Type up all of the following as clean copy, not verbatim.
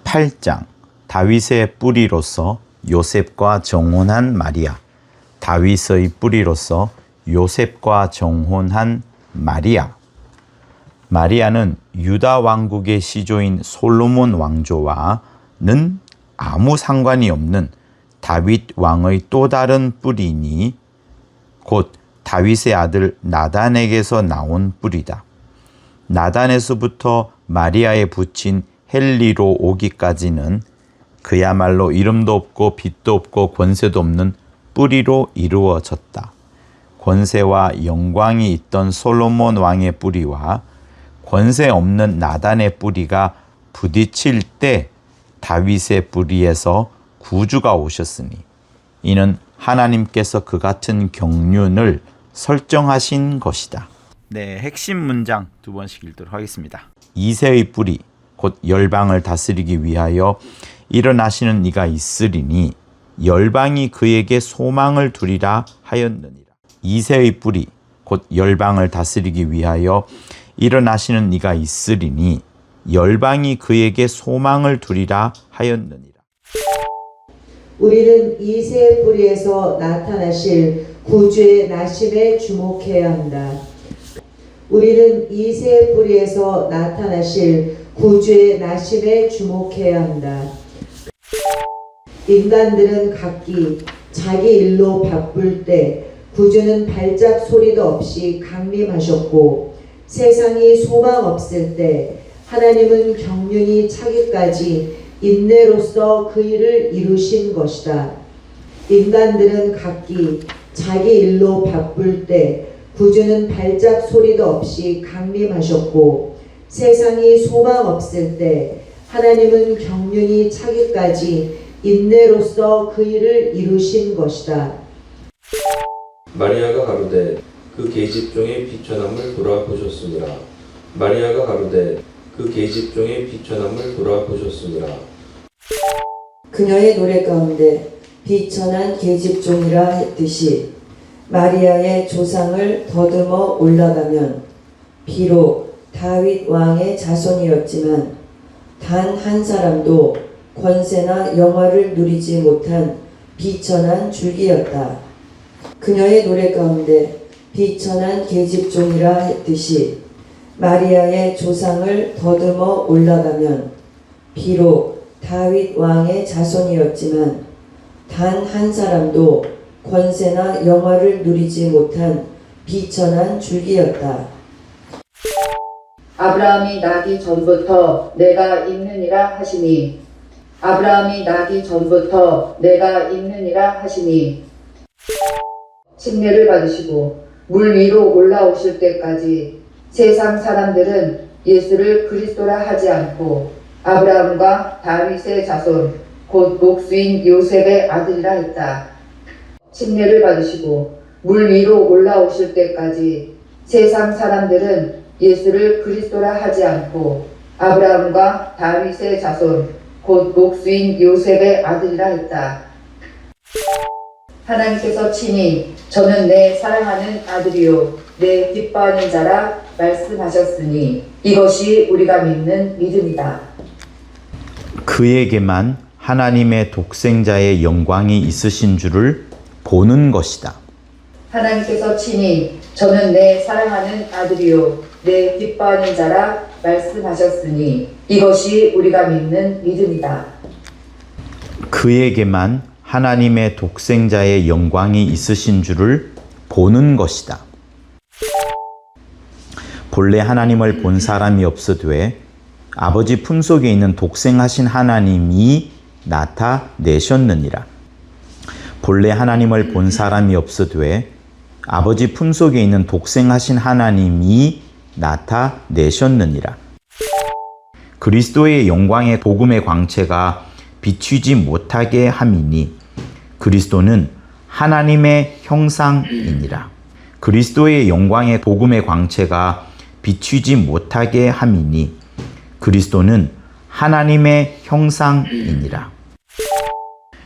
8장 다윗의 뿌리로서 요셉과 정혼한 마리아. 다윗의 뿌리로서 요셉과 정혼한 마리아. 마리아는 유다 왕국의 시조인 솔로몬 왕조와는 아무 상관이 없는 다윗 왕의 또 다른 뿌리니 곧 다윗의 아들 나단에게서 나온 뿌리다. 나단에서부터 마리아에 붙인 헬리로 오기까지는 그야말로 이름도 없고 빛도 없고 권세도 없는 뿌리로 이루어졌다. 권세와 영광이 있던 솔로몬 왕의 뿌리와 권세 없는 나단의 뿌리가 부딪힐 때 다윗의 뿌리에서 구주가 오셨으니 이는 하나님께서 그 같은 경륜을 설정하신 것이다. 네, 핵심 문장 두 번씩 읽도록 하겠습니다. 이새의 뿌리 곧 열방을 다스리기 위하여 일어나시는 이가 있으리니 열방이 그에게 소망을 두리라 하였느니라. 이새의 뿌리 곧 열방을 다스리기 위하여 일어나시는 이가 있으리니 열방이 그에게 소망을 두리라 하였느니라. 우리는 이새의 뿌리에서 나타나실 구주의 나심에 주목해야 한다. 우리는 이새의 뿌리에서 나타나실 구주의 나심에 주목해야 한다. 인간들은 각기 자기 일로 바쁠 때 구주는 발작 소리도 없이 강림하셨고 세상이 소망 없을 때 하나님은 경륜이 차기까지 인내로써 그 일을 이루신 것이다. 인간들은 각기 자기 일로 바쁠 때 구주는 발작 소리도 없이 강림하셨고 세상이 소망 없을 때 하나님은 경륜이 차기까지 인내로써 그 일을 이루신 것이다. 마리아가 가로되 그 계집종의 비천함을 돌아보셨습니다. 마리아가 가로되 그 계집종의 비천함을 돌아보셨습니다. 그녀의 노래 가운데 비천한 계집종이라 했듯이 마리아의 조상을 더듬어 올라가면 비록 다윗 왕의 자손이었지만 단 한 사람도 권세나 영화를 누리지 못한 비천한 줄기였다. 그녀의 노래 가운데 비천한 계집종이라 했듯이 마리아의 조상을 더듬어 올라가면 비록 다윗 왕의 자손이었지만 단 한 사람도 권세나 영화를 누리지 못한 비천한 줄기였다. 아브라함이 나기 전부터 내가 있느니라 하시니 아브라함이 나기 전부터 내가 있느니라 하시니 침례를 받으시고 물 위로 올라오실 때까지 세상 사람들은 예수를 그리스도라 하지 않고 아브라함과 다윗의 자손 곧 목수인 요셉의 아들이라 했다. 침례를 받으시고 물 위로 올라오실 때까지 세상 사람들은 예수를 그리스도라 하지 않고 아브라함과 다윗의 자손 곧 목수인 요셉의 아들이라 했다. 하나님께서 친히 저는 내 사랑하는 아들이요 내 기뻐하는 자라 말씀하셨으니 이것이 우리가 믿는 믿음이다. 그에게만 하나님의 독생자의 영광이 있으신 줄을 보는 것이다. 하나님께서 친히 저는 내 사랑하는 아들이요 내 기뻐하는 자라 말씀하셨으니 이것이 우리가 믿는 믿음이다. 그에게만 하나님의 독생자의 영광이 있으신 줄을 보는 것이다. 본래 하나님을 본 사람이 없으되 아버지 품속에 있는 독생하신 하나님이 나타내셨느니라. 본래 하나님을 본 사람이 없으되 아버지 품속에 있는 독생하신 하나님이 나타내셨느니라. 그리스도의 영광의 복음의 광채가 비추지 못하게 함이니 그리스도는 하나님의 형상이니라. 그리스도의 영광의 복음의 광채가 비추지 못하게 함이니 그리스도는 하나님의 형상이니라.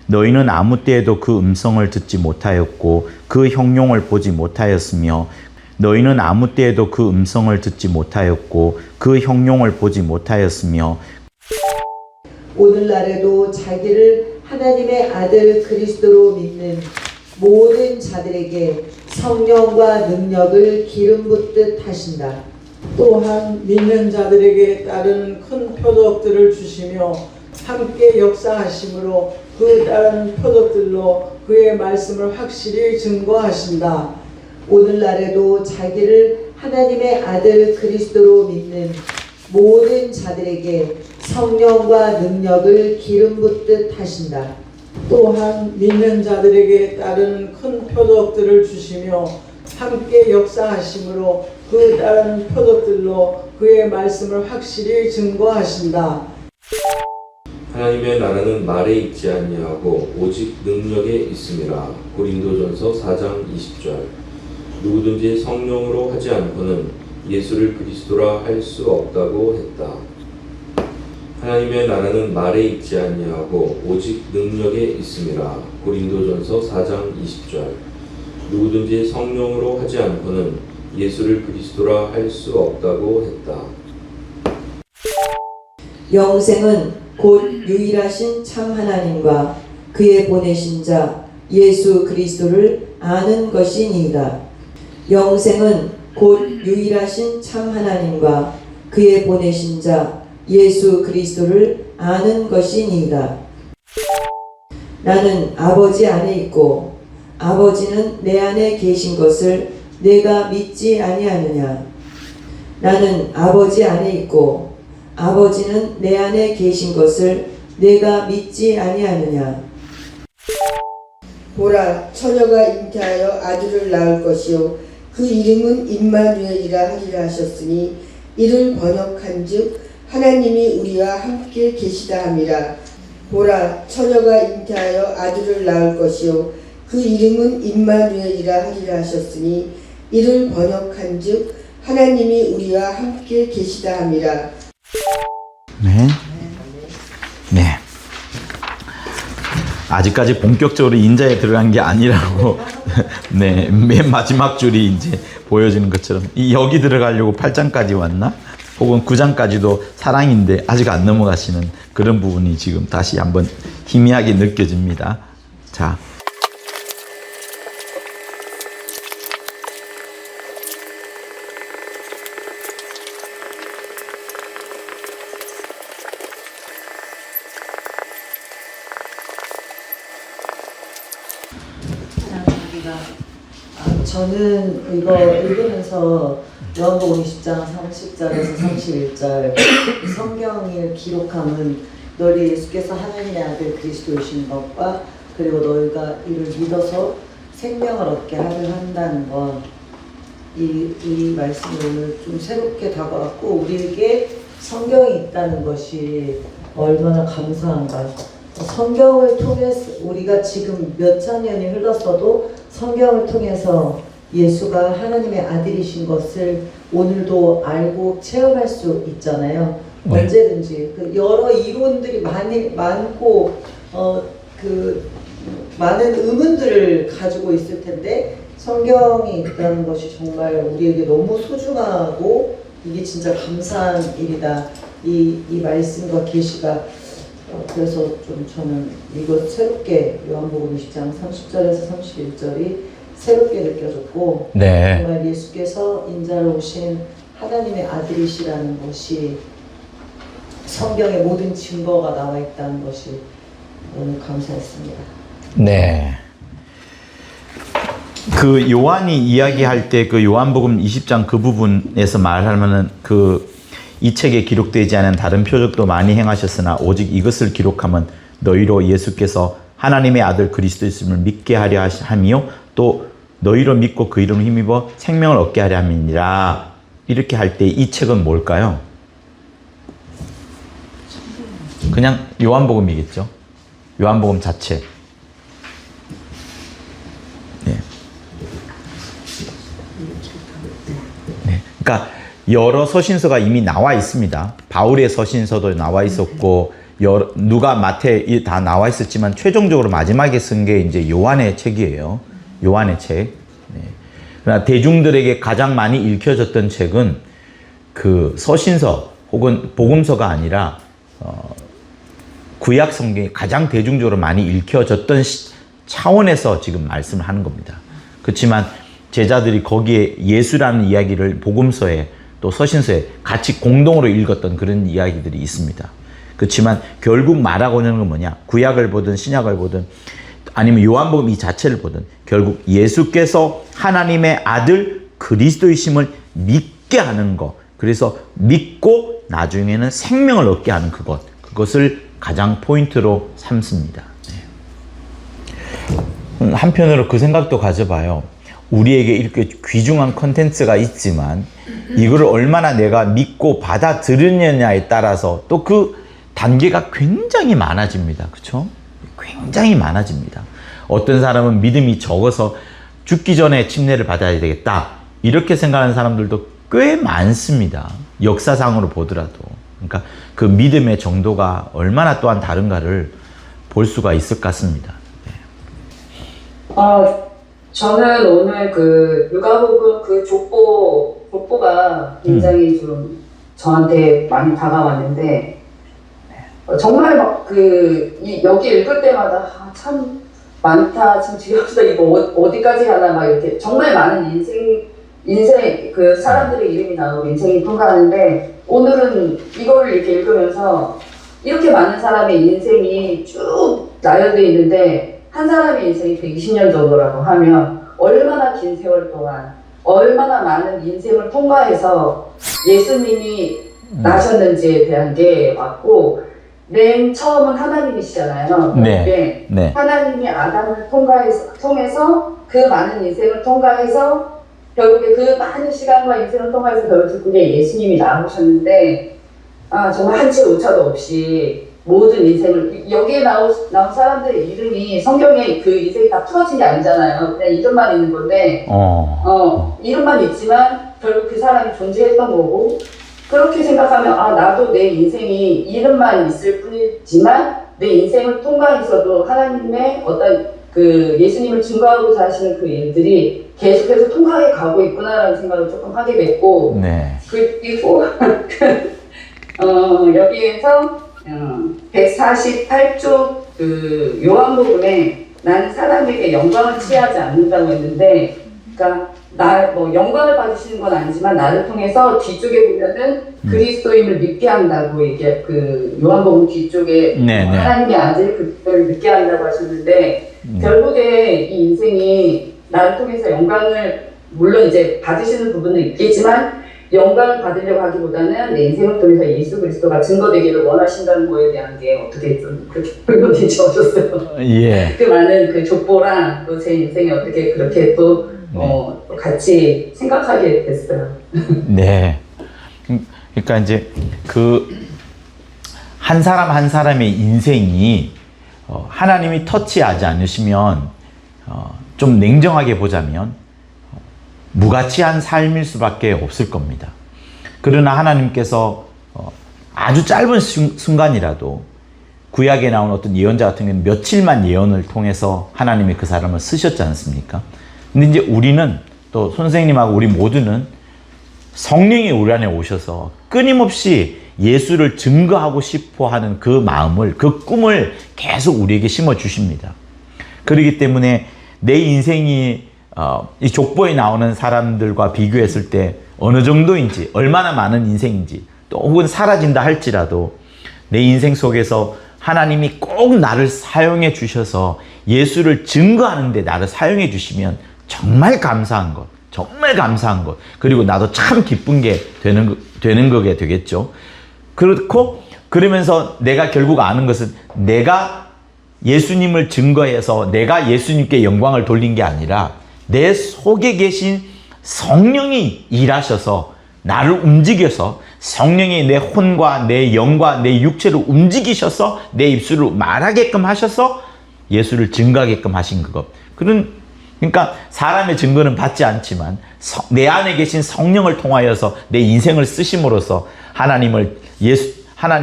너희는 아무 때에도 그 음성을 듣지 못하였고 그 형용을 보지 못하였으며 너희는 아무 때에도 그 음성을 듣지 못하였고 그 형용을 보지 못하였으며 오늘날에도 자기를 하나님의 아들 그리스도로 믿는 모든 자들에게 성령과 능력을 기름 붓듯 하신다. 또한 믿는 자들에게 따른 큰 표적들을 주시며 함께 역사하심으로 그 다른 표적들로 그의 말씀을 확실히 증거하신다. 오늘날에도 자기를 하나님의 아들 그리스도로 믿는 모든 자들에게 성령과 능력을 기름 붓듯 하신다. 또한 믿는 자들에게 따른 큰 표적들을 주시며 함께 역사하심으로 그 다른 표적들로 그의 말씀을 확실히 증거하신다. 하나님의 나라는 말에 있지 아니하고 오직 능력에 있음이라. 고린도전서 4장 20절. 누구든지 성령으로 하지 않고는 예수를 그리스도라 할 수 없다고 했다. 하나님의 나라는 말에 있지 아니하고 오직 능력에 있음이라. 고린도전서 4장 20절. 누구든지 성령으로 하지 않고는 예수를 그리스도라 할 수 없다고 했다. 영생은 곧 유일하신 참 하나님과 그의 보내신 자 예수 그리스도를 아는 것이니이다. 영생은 곧 유일하신 참 하나님과 그의 보내신 자 예수 그리스도를 아는 것이니이다. 나는 아버지 안에 있고 아버지는 내 안에 계신 것을 내가 믿지 아니하느냐. 나는 아버지 안에 있고 아버지는 내 안에 계신 것을 내가 믿지 아니하느냐. 보라, 처녀가 잉태하여 아들을 낳을 것이요 그 이름은 임마누엘이라 하리라 하셨으니 이를 번역한즉 하나님이 우리와 함께 계시다 함이라. 보라, 처녀가 잉태하여 아들을 낳을 것이요 그 이름은 임마누엘이라 하리라 하셨으니 이를 번역한즉 하나님이 우리와 함께 계시다 함이라. 네. 네. 아직까지 본격적으로 인자에 들어간 게 아니라고 네, 맨 마지막 줄이 이제 보여지는 것처럼 여기 들어가려고 8장까지 왔나? 혹은 9장까지도 사랑인데 아직 안 넘어가시는 그런 부분이 지금 다시 한번 희미하게 느껴집니다. 자. 저는 이거 읽으면서 요한복음 20장 30절에서 31절 성경을 기록함은 너희 예수께서 하나님의 아들 그리스도이신 것과 그리고 너희가 이를 믿어서 생명을 얻게 하려 한다는 것, 이 말씀이 오늘 좀 새롭게 다가왔고 우리에게 성경이 있다는 것이 얼마나 감사한가. 성경을 통해서 우리가 지금 몇천 년이 흘렀어도 성경을 통해서 예수가 하나님의 아들이신 것을 오늘도 알고 체험할 수 있잖아요. 네. 언제든지 그 여러 이론들이 많고 그 많은 의문들을 가지고 있을 텐데 성경이 있다는 것이 정말 우리에게 너무 소중하고 이게 진짜 감사한 일이다. 이 말씀과 계시가 그래서 좀 저는 이거 새롭게 요한복음 20장 30절에서 31절이 새롭게 느껴졌고 네. 정말 예수께서 인자로 오신 하나님의 아들이시라는 것이 성경의 모든 증거가 나와 있다는 것이 너무 감사했습니다. 네. 그 요한이 이야기할 때 그 요한복음 20장 그 부분에서 말하면은 이 책에 기록되지 않은 다른 표적도 많이 행하셨으나 오직 이것을 기록하면 너희로 예수께서 하나님의 아들 그리스도이심을 믿게 하려 함이요 또 너희로 믿고 그 이름을 힘입어 생명을 얻게 하려 함이니라. 이렇게 할 때 이 책은 뭘까요? 그냥 요한복음이겠죠. 요한복음 자체. 네. 네. 그러니까 여러 서신서가 이미 나와 있습니다. 바울의 서신서도 나와 있었고 누가 마태 다 나와 있었지만 최종적으로 마지막에 쓴 게 이제 요한의 책이에요. 요한의 책. 네. 그러나 대중들에게 가장 많이 읽혀졌던 책은 그 서신서 혹은 복음서가 아니라 구약 성경이 가장 대중적으로 많이 읽혀졌던 차원에서 지금 말씀을 하는 겁니다. 그렇지만 제자들이 거기에 예수라는 이야기를 복음서에 또 서신서에 같이 공동으로 읽었던 그런 이야기들이 있습니다. 그렇지만 결국 말하고 있는 건 뭐냐? 구약을 보든 신약을 보든 아니면 요한복음 이 자체를 보든 결국 예수께서 하나님의 아들 그리스도이심을 믿게 하는 것, 그래서 믿고 나중에는 생명을 얻게 하는 그것을 가장 포인트로 삼습니다. 한편으로 그 생각도 가져봐요. 우리에게 이렇게 귀중한 컨텐츠가 있지만 이거를 얼마나 내가 믿고 받아들이느냐에 따라서 또 그 단계가 굉장히 많아집니다. 그렇죠? 굉장히 많아집니다. 어떤 사람은 믿음이 적어서 죽기 전에 침례를 받아야 되겠다 이렇게 생각하는 사람들도 꽤 많습니다. 역사상으로 보더라도. 그러니까 그 믿음의 정도가 얼마나 또한 다른가를 볼 수가 있을 것 같습니다. 저는 오늘 그 누가복음 그 족보가 굉장히 좀 저한테 많이 다가왔는데 정말 막 여기 읽을 때마다 참 많다, 참 지겹다, 이거 어디까지 가나 막 이렇게 정말 많은 인생 그 사람들의 이름이 나오고 인생이 통과하는데 오늘은 이걸 이렇게 읽으면서 이렇게 많은 사람의 인생이 쭉 나열되어 있는데 한 사람의 인생이 120년 정도라고 하면 얼마나 긴 세월 동안 얼마나 많은 인생을 통과해서 예수님이 나셨는지에 대한 게 왔고 맨 처음은 하나님이시잖아요. 네. 네. 하나님이 아담을 통해서 그 많은 인생을 통과해서 결국에 그 많은 시간과 인생을 통과해서 결국에 예수님이 나오셨는데 정말 한 채 오차도 없이 모든 인생을 여기에 나온 사람들의 이름이 성경에 그 인생이 다 풀어진 게 아니잖아요. 그냥 이름만 있는 건데 이름만 있지만 결국 그 사람이 존재했던 거고 그렇게 생각하면 나도 내 인생이 이름만 있을 뿐이지만 내 인생을 통과해서도 하나님의 어떤 그 예수님을 증거하고자 하시는 그 일들이 계속해서 통과해 가고 있구나라는 생각을 조금 하게 됐고 네. 그리고 여기에서 148쪽 그 요한복음에 나는 사람에게 영광을 취하지 않는다고 했는데, 그러니까 영광을 받으시는 건 아니지만 나를 통해서 뒤쪽에 보면은 그리스도임을 믿게 한다고 이게 그 요한복음 뒤쪽에 하나님의 아들 그걸 믿게 한다고 하셨는데 결국에 이 인생이 나를 통해서 영광을 물론 이제 받으시는 부분은 있겠지만 영광을 받으려고 하기보다는 내 인생을 통해서 예수 그리스도가 증거되기를 원하신다는 거에 대한 게 어떻게 좀 그렇게 불만이 지어졌어요. 예. 그 많은 그 족보랑 또 제 인생이 어떻게 그렇게 또 같이 생각하게 됐어요. 네. 그러니까 이제 그 한 사람 한 사람의 인생이 하나님이 터치하지 않으시면 좀 냉정하게 보자면 무가치한 삶일 수밖에 없을 겁니다. 그러나 하나님께서 아주 짧은 순간이라도 구약에 나온 어떤 예언자 같은 경우는 며칠만 예언을 통해서 하나님이 그 사람을 쓰셨지 않습니까? 근데 이제 우리는 또 선생님하고 우리 모두는 성령이 우리 안에 오셔서 끊임없이 예수를 증거하고 싶어 하는 그 마음을, 그 꿈을 계속 우리에게 심어 주십니다. 그렇기 때문에 내 인생이 이 족보에 나오는 사람들과 비교했을 때 어느 정도인지, 얼마나 많은 인생인지, 또 혹은 사라진다 할지라도 내 인생 속에서 하나님이 꼭 나를 사용해 주셔서 예수를 증거하는 데 나를 사용해 주시면 정말 감사한 것, 정말 감사한 것, 그리고 나도 참 기쁜 게 되는 거게 되겠죠. 그렇고 그러면서 내가 결국 아는 것은 내가 예수님을 증거해서 내가 예수님께 영광을 돌린 게 아니라 내 속에 계신 성령이 일하셔서 나를 움직여서 성령이 내 혼과 내 영과 내 육체를 움직이셔서 내 입술로 말하게끔 하셔서 예수를 증거하게끔 하신 그것. 그러니까 사람의 증거는 받지 않지만 내 안에 계신 성령을 통하여서 내 인생을 쓰심으로써 하나님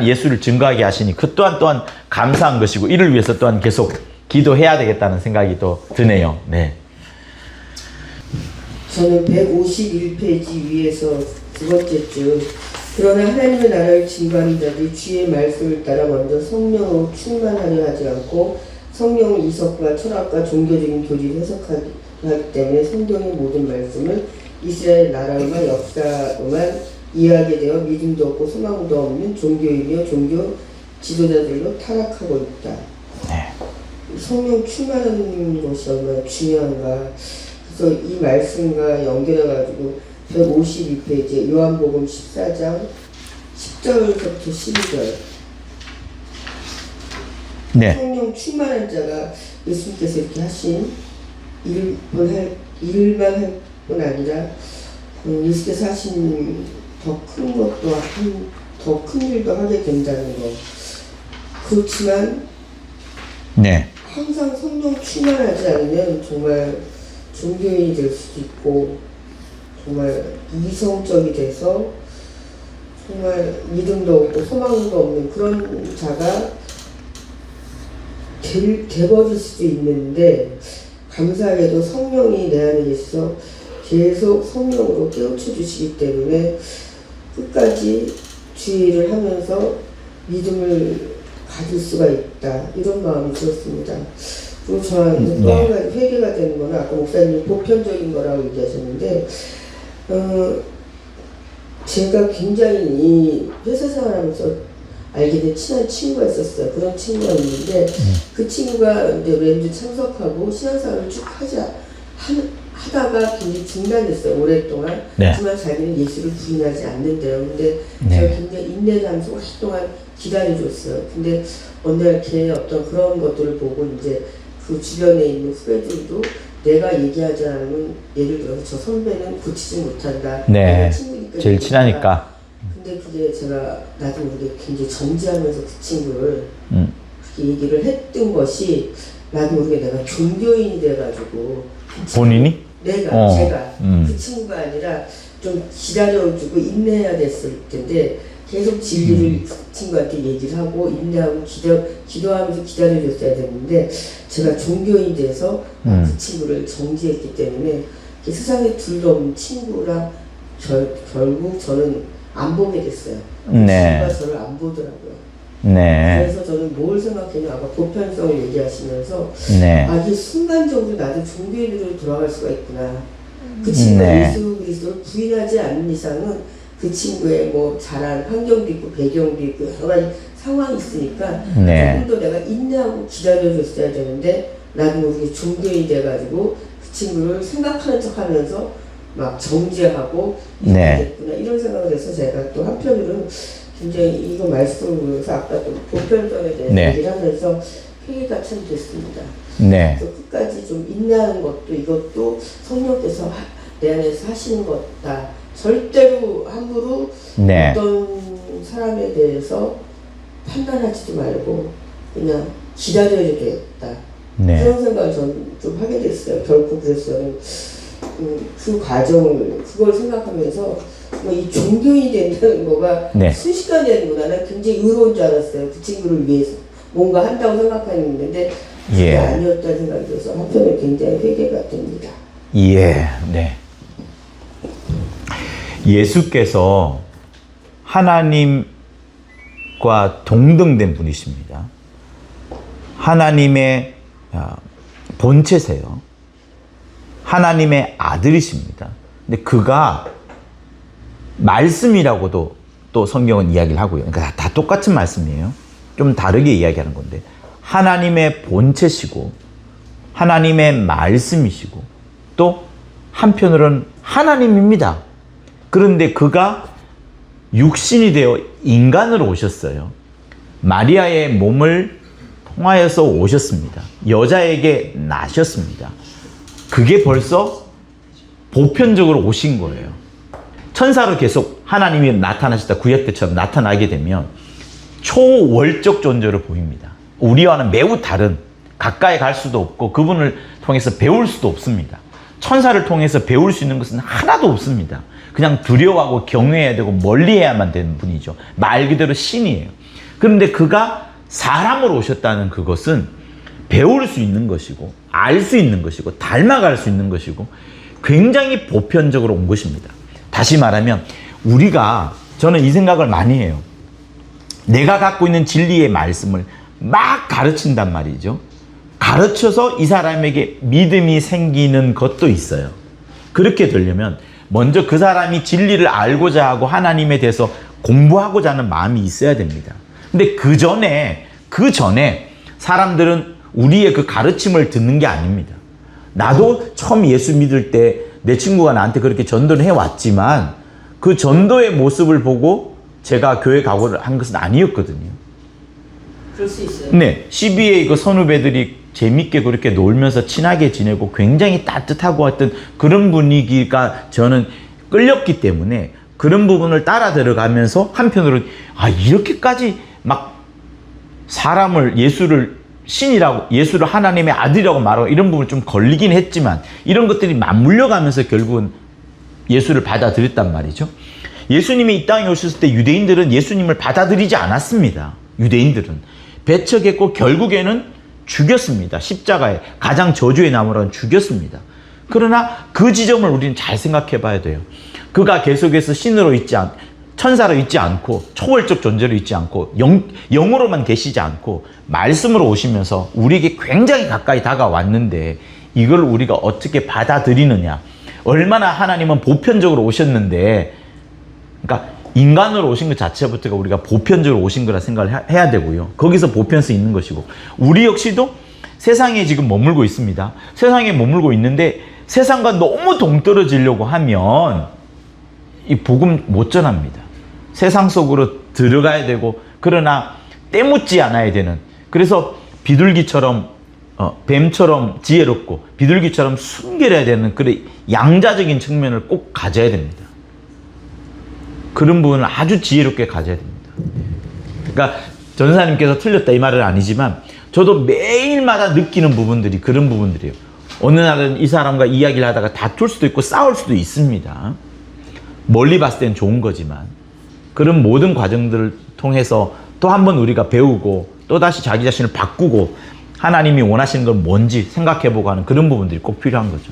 예수를 증거하게 하시니 그 또한 감사한 것이고 이를 위해서 또한 계속 기도해야 되겠다는 생각이 또 드네요. 네. 저는 151페이지 위에서 두 번째 줄 그러나 하나님의 나라를 증거하는 자들이 주의 말씀을 따라 먼저 성령으로 충만하려 하지 않고 성령은 이성과 철학과 종교적인 교리를 해석하기 때문에 성경의 모든 말씀을 이스라엘 나라와 역사로만 이해하게 되어 믿음도 없고 소망도 없는 종교이며 종교 지도자들로 타락하고 있다. 네. 성령 충만한 것이 얼마나 중요한가. 그래서 이 말씀과 연결해가지고 152페이지 요한복음 14장 10절부터 12절 네. 성령 충만한 자가 예수님께서 이렇게 하신 일만 할 뿐 아니라 예수께서 하신 더 큰 것도 더 큰 일도 하게 된다는 거. 그렇지만 네. 항상 성령 충만하지 않으면 정말 종교인이 될 수도 있고 정말 이성적이 돼서 정말 믿음도 없고 소망도 없는 그런 자가 돼버릴 수도 있는데 감사하게도 성령이 내 안에 있어 계속 성령으로 깨우쳐 주시기 때문에 끝까지 주의를 하면서 믿음을 가질 수가 있다. 이런 마음이 들었습니다. 그리고 저한테 또 한 가지 회개가 되는 거는 아까 목사님이 보편적인 거라고 얘기하셨는데 제가 굉장히 이 회사 생활하면서 알게 된 친한 친구가 있었어요. 그런 친구가 있는데 그 친구가 이제 렌즈 참석하고 신앙생활을 쭉 하다가 굉장히 중단했어요. 오랫동안. 네. 하지만 자기는 예수를 부인하지 않는데요. 근데 네. 제가 굉장히 인내하면서 오랫동안 기다려줬어요. 근데 어느 날 걔 어떤 그런 것들을 보고 이제 그 주변에 있는 후배들도 내가 얘기하지 않으면 예를 들어서 저 선배는 고치지 못한다. 네. 친구니까 제일 친하니까. 근데 그게 제가 나도 모르게 굉장히 정지하면서 그 친구를 그렇게 얘기를 했던 것이 나도 모르게 내가 종교인이 돼가지고 본인이? 제가 그 친구가 아니라 좀 기다려주고 인내해야 됐을 텐데 계속 진리를 그 친구한테 얘기를 하고 인내하고 기도하면서 기다려줬어야 됐는데 제가 종교인이 돼서 그 친구를 정지했기 때문에 세상에 둘도 없는 친구랑 결국 저는 안 보게 됐어요. 네. 친구가 저를 안 보더라고요. 네. 그래서 저는 뭘 생각했냐, 아까 보편성을 얘기하시면서 네. 아, 이게 순간적으로 나도 종교인으로 돌아갈 수가 있구나. 그 친구가 네. 예수 그리스도를 부인하지 않는 이상은 그 친구의 뭐 자란 환경도 있고 배경도 있고 여러 가지 상황이 있으니까 네. 조금 더 내가 인내하고 기다려줬어야 되는데 나도 모르게 종교인이 돼가지고 그 친구를 생각하는 척하면서 막 정죄하고 네. 됐구나 이런 생각을 해서 제가 또 한편으로는 굉장히 이거 말씀을 보면서 아까 또 보편성에 대해서 네. 얘기를 하면서 회개가 참 됐습니다. 네. 그래서 끝까지 좀 인내하는 것도 이것도 성령께서 내 안에서 하시는 것다. 절대로 함부로 네. 어떤 사람에 대해서 판단하지도 말고 그냥 기다려야겠다. 네. 그런 생각을 저는 좀 하게 됐어요. 결국 그래서 그 과정을 그걸 생각하면서 뭐 이 종교인이 된다는 거가 네. 순식간에 되는구나. 난 굉장히 의로운 줄 알았어요. 그 친구를 위해서 뭔가 한다고 생각했는데 그게 예. 아니었다는 생각이 들어서 한편에 굉장히 회개가 됩니다. 예. 네. 예수께서 하나님과 동등된 분이십니다. 하나님의 본체세요. 하나님의 아들이십니다. 근데 그가 말씀이라고도 또 성경은 이야기를 하고요. 그러니까 다 똑같은 말씀이에요. 좀 다르게 이야기하는 건데 하나님의 본체시고 하나님의 말씀이시고 또 한편으로는 하나님입니다. 그런데 그가 육신이 되어 인간으로 오셨어요. 마리아의 몸을 통하여서 오셨습니다. 여자에게 나셨습니다. 그게 벌써 보편적으로 오신 거예요. 천사로 계속 하나님이 나타나시다 구약 때처럼 나타나게 되면 초월적 존재로 보입니다. 우리와는 매우 다른, 가까이 갈 수도 없고 그분을 통해서 배울 수도 없습니다. 천사를 통해서 배울 수 있는 것은 하나도 없습니다. 그냥 두려워하고 경외해야 되고 멀리해야만 되는 분이죠. 말 그대로 신이에요. 그런데 그가 사람으로 오셨다는 그것은 배울 수 있는 것이고 알 수 있는 것이고 닮아갈 수 있는 것이고 굉장히 보편적으로 온 것입니다. 다시 말하면 우리가 저는 이 생각을 많이 해요. 내가 갖고 있는 진리의 말씀을 막 가르친단 말이죠. 가르쳐서 이 사람에게 믿음이 생기는 것도 있어요. 그렇게 되려면 먼저 그 사람이 진리를 알고자 하고 하나님에 대해서 공부하고자 하는 마음이 있어야 됩니다. 근데 그 전에 사람들은 우리의 그 가르침을 듣는 게 아닙니다. 나도 처음 예수 믿을 때 내 친구가 나한테 그렇게 전도를 해왔지만 그 전도의 모습을 보고 제가 교회 가고를 한 것은 아니었거든요. 그럴 수 있어요. 네, 12의 그 선후배들이 재밌게 그렇게 놀면서 친하게 지내고 굉장히 따뜻하고 했던 그런 분위기가 저는 끌렸기 때문에 그런 부분을 따라 들어가면서 한편으로 이렇게까지 막 사람을 예수를 신이라고, 예수를 하나님의 아들이라고 말하고 이런 부분이 좀 걸리긴 했지만 이런 것들이 맞물려 가면서 결국은 예수를 받아들였단 말이죠. 예수님이 이 땅에 오셨을 때 유대인들은 예수님을 받아들이지 않았습니다. 유대인들은 배척했고 결국에는 죽였습니다. 십자가에 가장 저주의 나무라는 죽였습니다. 그러나 그 지점을 우리는 잘 생각해 봐야 돼요. 그가 계속해서 신으로 천사로 있지 않고 초월적 존재로 있지 않고 영으로만 계시지 않고 말씀으로 오시면서 우리에게 굉장히 가까이 다가왔는데 이걸 우리가 어떻게 받아들이느냐. 얼마나 하나님은 보편적으로 오셨는데, 그러니까 인간으로 오신 것 자체부터가 우리가 보편적으로 오신 거라 생각을 해야 되고요. 거기서 보편성이 있는 것이고, 우리 역시도 세상에 지금 머물고 있습니다. 세상에 머물고 있는데 세상과 너무 동떨어지려고 하면 이 복음 못 전합니다. 세상 속으로 들어가야 되고, 그러나 때묻지 않아야 되는, 그래서 비둘기처럼 뱀처럼 지혜롭고 비둘기처럼 순결해야 되는 그런 양자적인 측면을 꼭 가져야 됩니다. 그런 부분을 아주 지혜롭게 가져야 됩니다. 그러니까 전사님께서 틀렸다 이 말은 아니지만 저도 매일마다 느끼는 부분들이 그런 부분들이에요. 어느 날은 이 사람과 이야기를 하다가 다툴 수도 있고 싸울 수도 있습니다. 멀리 봤을 땐 좋은 거지만 그런 모든 과정들을 통해서 또 한 번 우리가 배우고 또다시 자기 자신을 바꾸고 하나님이 원하시는 건 뭔지 생각해보고 하는 그런 부분들이 꼭 필요한 거죠.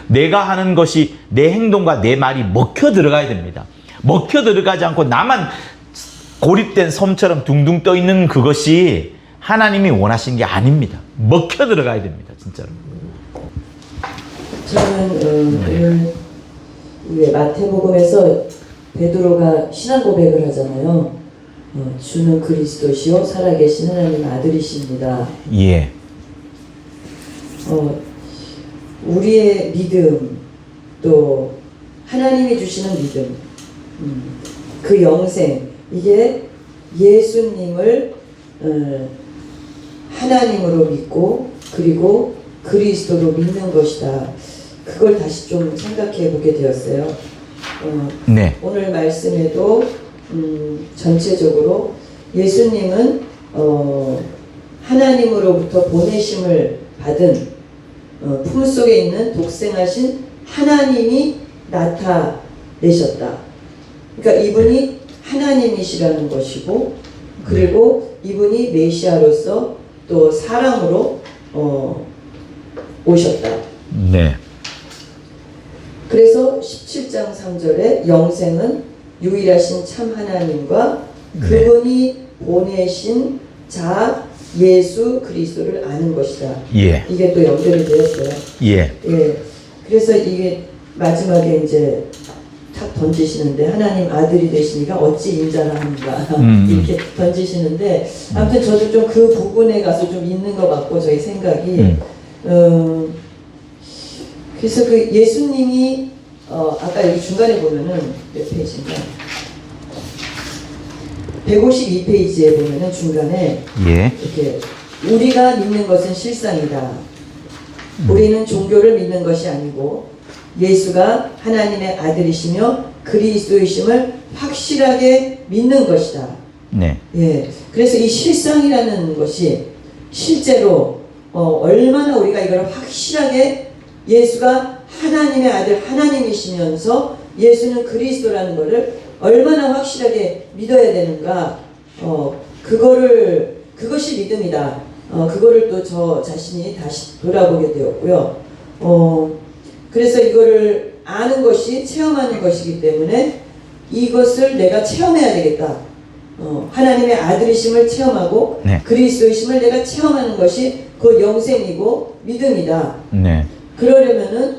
내가 하는 것이 내 행동과 내 말이 먹혀 들어가야 됩니다. 먹혀 들어가지 않고 나만 고립된 섬처럼 둥둥 떠 있는 그것이 하나님이 원하시는 게 아닙니다. 먹혀 들어가야 됩니다. 진짜로. 저는 오늘 우리 마태복음에서 베드로가 신앙 고백을 하잖아요. 주는 그리스도시요 살아계신 하나님 아들이십니다. 예. 우리의 믿음, 또 하나님이 주시는 믿음, 그 영생, 이게 예수님을 하나님으로 믿고 그리고 그리스도로 믿는 것이다. 그걸 다시 좀 생각해 보게 되었어요. 네. 오늘 말씀에도 전체적으로 예수님은 하나님으로부터 보내심을 받은 품속에 있는 독생하신 하나님이 나타내셨다. 그러니까 이분이 하나님이시라는 것이고, 그리고 이분이 메시아로서 또 사랑으로 오셨다. 네. 그래서 17장 3절에 영생은 유일하신 참 하나님과 그분이 보내신 자 예수 그리스도를 아는 것이다. 예. 이게 또 연결이 되었어요. 예. 예. 그래서 이게 마지막에 이제 탁 던지시는데 하나님 아들이 되시니까 어찌 인자라 하는가 이렇게 던지시는데 아무튼 저도 좀 그 부분에 가서 좀 있는 것 같고 저희 생각이 그래서 그 예수님이 아까 여기 중간에 보면은 몇 페이지인가? 152페이지에 보면은 중간에 예. 이렇게 우리가 믿는 것은 실상이다. 우리는 종교를 믿는 것이 아니고 예수가 하나님의 아들이시며 그리스도이심을 확실하게 믿는 것이다. 네. 예. 그래서 이 실상이라는 것이 실제로 얼마나 우리가 이걸 확실하게 예수가 하나님의 아들 하나님이시면서 예수는 그리스도라는 것을 얼마나 확실하게 믿어야 되는가. 그것이 믿음이다. 그거를 또 저 자신이 다시 돌아보게 되었고요. 그래서 이거를 아는 것이 체험하는 것이기 때문에 이것을 내가 체험해야 되겠다. 하나님의 아들이심을 체험하고 네. 그리스도이심을 내가 체험하는 것이 그 영생이고 믿음이다. 네. 그러려면은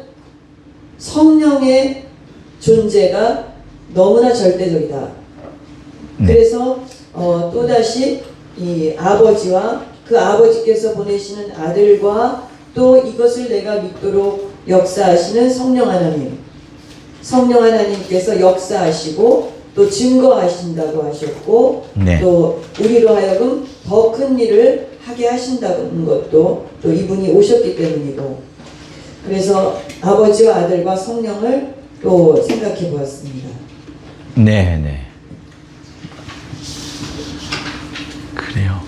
성령의 존재가 너무나 절대적이다. 네. 그래서 또다시 이 아버지와 그 아버지께서 보내시는 아들과 또 이것을 내가 믿도록 역사하시는 성령 하나님께서 역사하시고 또 증거하신다고 하셨고 네. 또 우리로 하여금 더 큰 일을 하게 하신다는 것도 또 이분이 오셨기 때문이고, 그래서 아버지와 아들과 성령을 또 생각해 보았습니다. 네, 네. 그래요.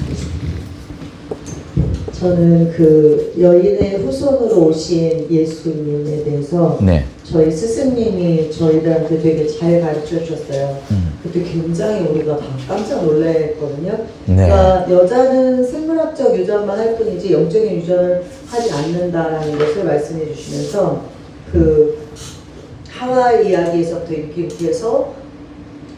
저는 그 여인의 후손으로 오신 예수님에 대해서 네. 저희 스승님이 저희들한테 되게 잘 가르쳐 주셨어요. 그때 굉장히 우리가 다 깜짝 놀랐거든요. 네. 그러니까 여자는 생물학적 유전만 할 뿐이지 영적인 유전을 하지 않는다라는 것을 말씀해 주시면서 그 하와 이야기에서부터 이렇게 해서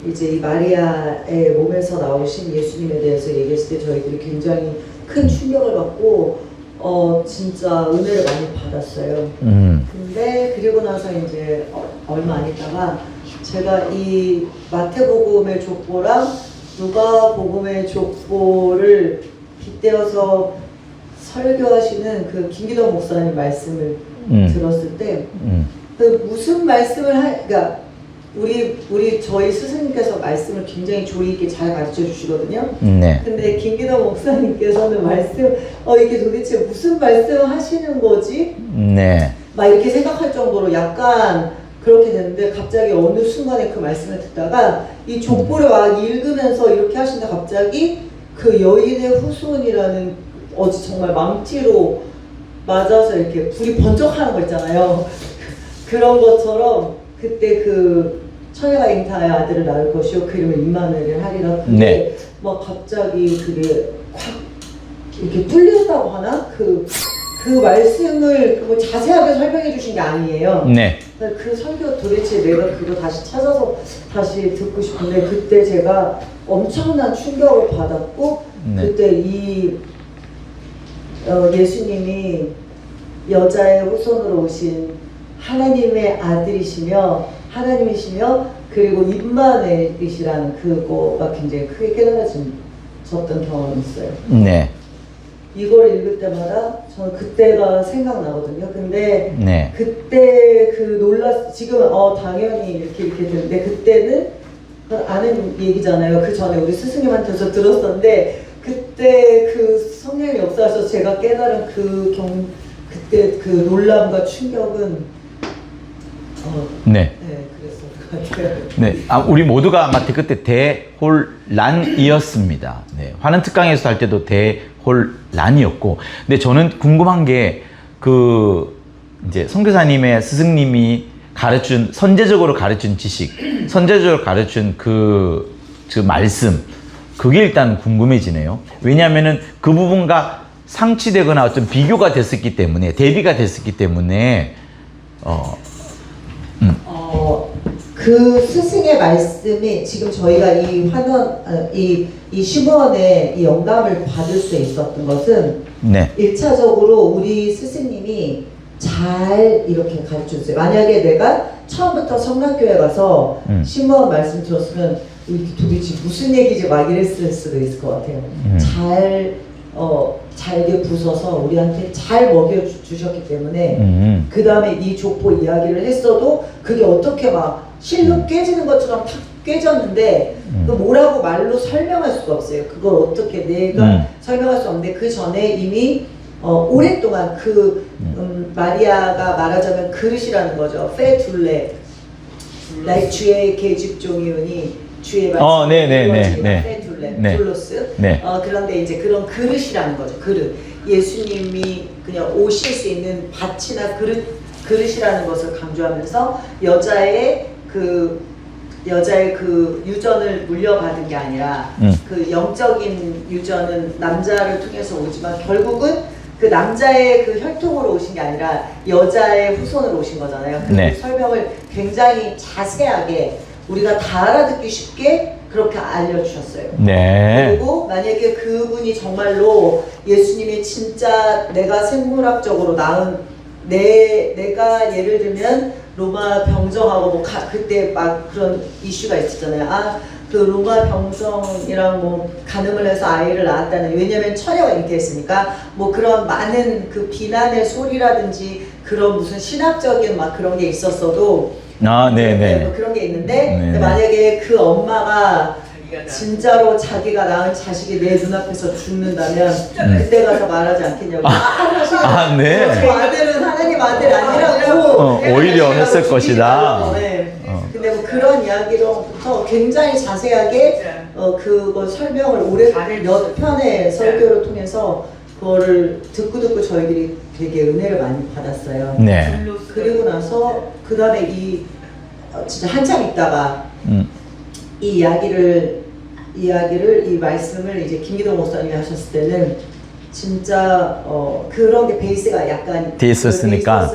이제 이 마리아의 몸에서 나오신 예수님에 대해서 얘기했을 때 저희들이 굉장히 큰 충격을 받고 진짜 은혜를 많이 받았어요. 근데 그리고 나서 이제 얼마 안 있다가 제가 이 마태복음의 족보랑 누가복음의 족보를 빗대어서 설교하시는 그 김기덕 목사님 말씀을 들었을 때 그 무슨 말씀을 그러니까 저희 스승님께서 말씀을 굉장히 조리 있게 잘 가르쳐 주시거든요. 네. 근데 김기덕 목사님께서는 말씀 이게 도대체 무슨 말씀 하시는 거지? 네. 막 이렇게 생각할 정도로 약간 그렇게 됐는데, 갑자기 어느 순간에 그 말씀을 듣다가 이 족보를 막 읽으면서 이렇게 하신다 갑자기 그 여인의 후손이라는 정말 망치로 맞아서 이렇게 불이 번쩍하는 거 있잖아요. 그런 것처럼 그때 그 처녀가 잉타의 아들을 낳을 것이요 그 이름을 임마누엘을 하리라. 그게 네. 막 갑자기 그게 확 이렇게 뚫렸다고 하나? 그 말씀을 뭐 자세하게 설명해 주신 게 아니에요. 네. 그 설교 도대체 내가 그거 다시 찾아서 다시 듣고 싶은데, 그때 제가 엄청난 충격을 받았고, 네. 그때 이 예수님이 여자의 후손으로 오신 하나님의 아들이시며 하나님이시며 그리고 임마누엘이시라는 그거가 굉장히 크게 깨달아졌던 경험이 있어요. 네. 이걸 읽을 때마다 저는 그때가 생각나거든요. 근데 네. 그때 지금은 당연히 이렇게 되는데, 그때는 아는 얘기잖아요. 그 전에 우리 스승님한테서 들었었는데, 그때 그 성령의 역사에서 제가 깨달은 그때 그 놀람과 충격은 네. 그랬을 것 같아요. 네. 우리 모두가 아마 그때 대혼란이었습니다. 네. 환원 특강에서 할 때도 대혼란이었고, 근데 저는 궁금한 게 이제 선교사님의 스승님이 선제적으로 가르친 지식, 선제적으로 가르친 그 말씀, 그게 일단 궁금해지네요. 왜냐하면은 그 부분과 상치되거나 어떤 비교가 됐었기 때문에, 대비가 됐었기 때문에, 그 스승의 말씀이 지금 저희가 이 시무원의 이 영감을 받을 수 있었던 것은, 네. 1차적으로 우리 스승님이 잘 이렇게 가르쳐 주세요. 만약에 내가 처음부터 성락교회 가서 시무원 말씀 들었으면 도대체 무슨 얘기지 막 이랬을 수도 있을 것 같아요. 잘게 부숴서 우리한테 잘 먹여주셨기 때문에 그 다음에 이 족보 이야기를 했어도 그게 어떻게 막 실로 깨지는 것처럼 탁 깨졌는데 그 뭐라고 말로 설명할 수가 없어요. 그걸 어떻게 내가 설명할 수 없는데, 그 전에 이미 오랫동안 마리아가 말하자면 그릇이라는 거죠. 페둘레, 나 주의 계집종이오니 주의 말씀 페둘레, 둘로스. 네. 그런데 이제 그런 그릇이라는 거죠. 예수님이 그냥 오실 수 있는 밭이나 그릇이라는 것을 강조하면서 여자의 그 유전을 물려받은 게 아니라 그 영적인 유전은 남자를 통해서 오지만 결국은 그 남자의 그 혈통으로 오신 게 아니라 여자의 후손으로 오신 거잖아요. 그 네. 설명을 굉장히 자세하게 우리가 다 알아듣기 쉽게 그렇게 알려주셨어요. 네. 그리고 만약에 그분이 정말로 예수님이 진짜 내가 생물학적으로 낳은 내가 예를 들면 로마 병정하고 뭐 그때 막 그런 이슈가 있었잖아요. 그 로마 병정이랑 뭐 간음을 해서 아이를 낳았다는, 왜냐면 처녀가 잉태했으니까 뭐 그런 많은 그 비난의 소리라든지 그런 무슨 신학적인 막 그런 게 있었어도 네네. 뭐 그런 게 있는데 네네. 근데 만약에 그 엄마가 진짜로 자기가 낳은 자식이 내 눈앞에서 죽는다면 그때 가서 말하지 않겠냐고. 사실 네. 그 아들은 하나님 아들 아니라고 오히려 했을 것이다. 네. 근데 뭐 그런 이야기로부터 굉장히 자세하게 그거 설명을 몇 편의 설교를 통해서 그거를 듣고 저희들이 되게 은혜를 많이 받았어요. 네. 그리고 나서 그 다음에 진짜 한참 있다가 이 이야기를 이 말씀을 이제 김기동 목사님이 하셨을 때는 진짜 그런 게 베이스가 약간 돼 있었으니까.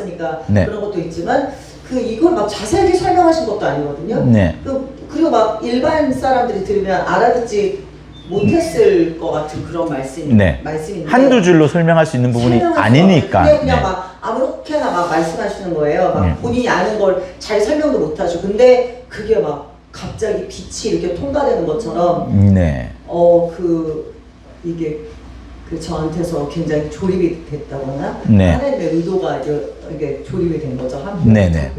네. 그런 것도 있지만 이걸 막 자세하게 설명하신 것도 아니거든요. 네. 그리고 막 일반 사람들이 들으면 알아듣지 못했을 것 같은 그런 말씀인데 한두 줄로 설명할 수 있는 부분이 아니니까. 그냥 막 아무렇게나 막 말씀하시는 거예요. 막 본인이 아는 걸 잘 설명도 못하시고, 근데 그게 막 갑자기 빛이 이렇게 통과되는 것처럼 이게 저한테서 굉장히 조립이 됐다거나 하나님의 의도가 이게 조립이 된 거죠. 한편에.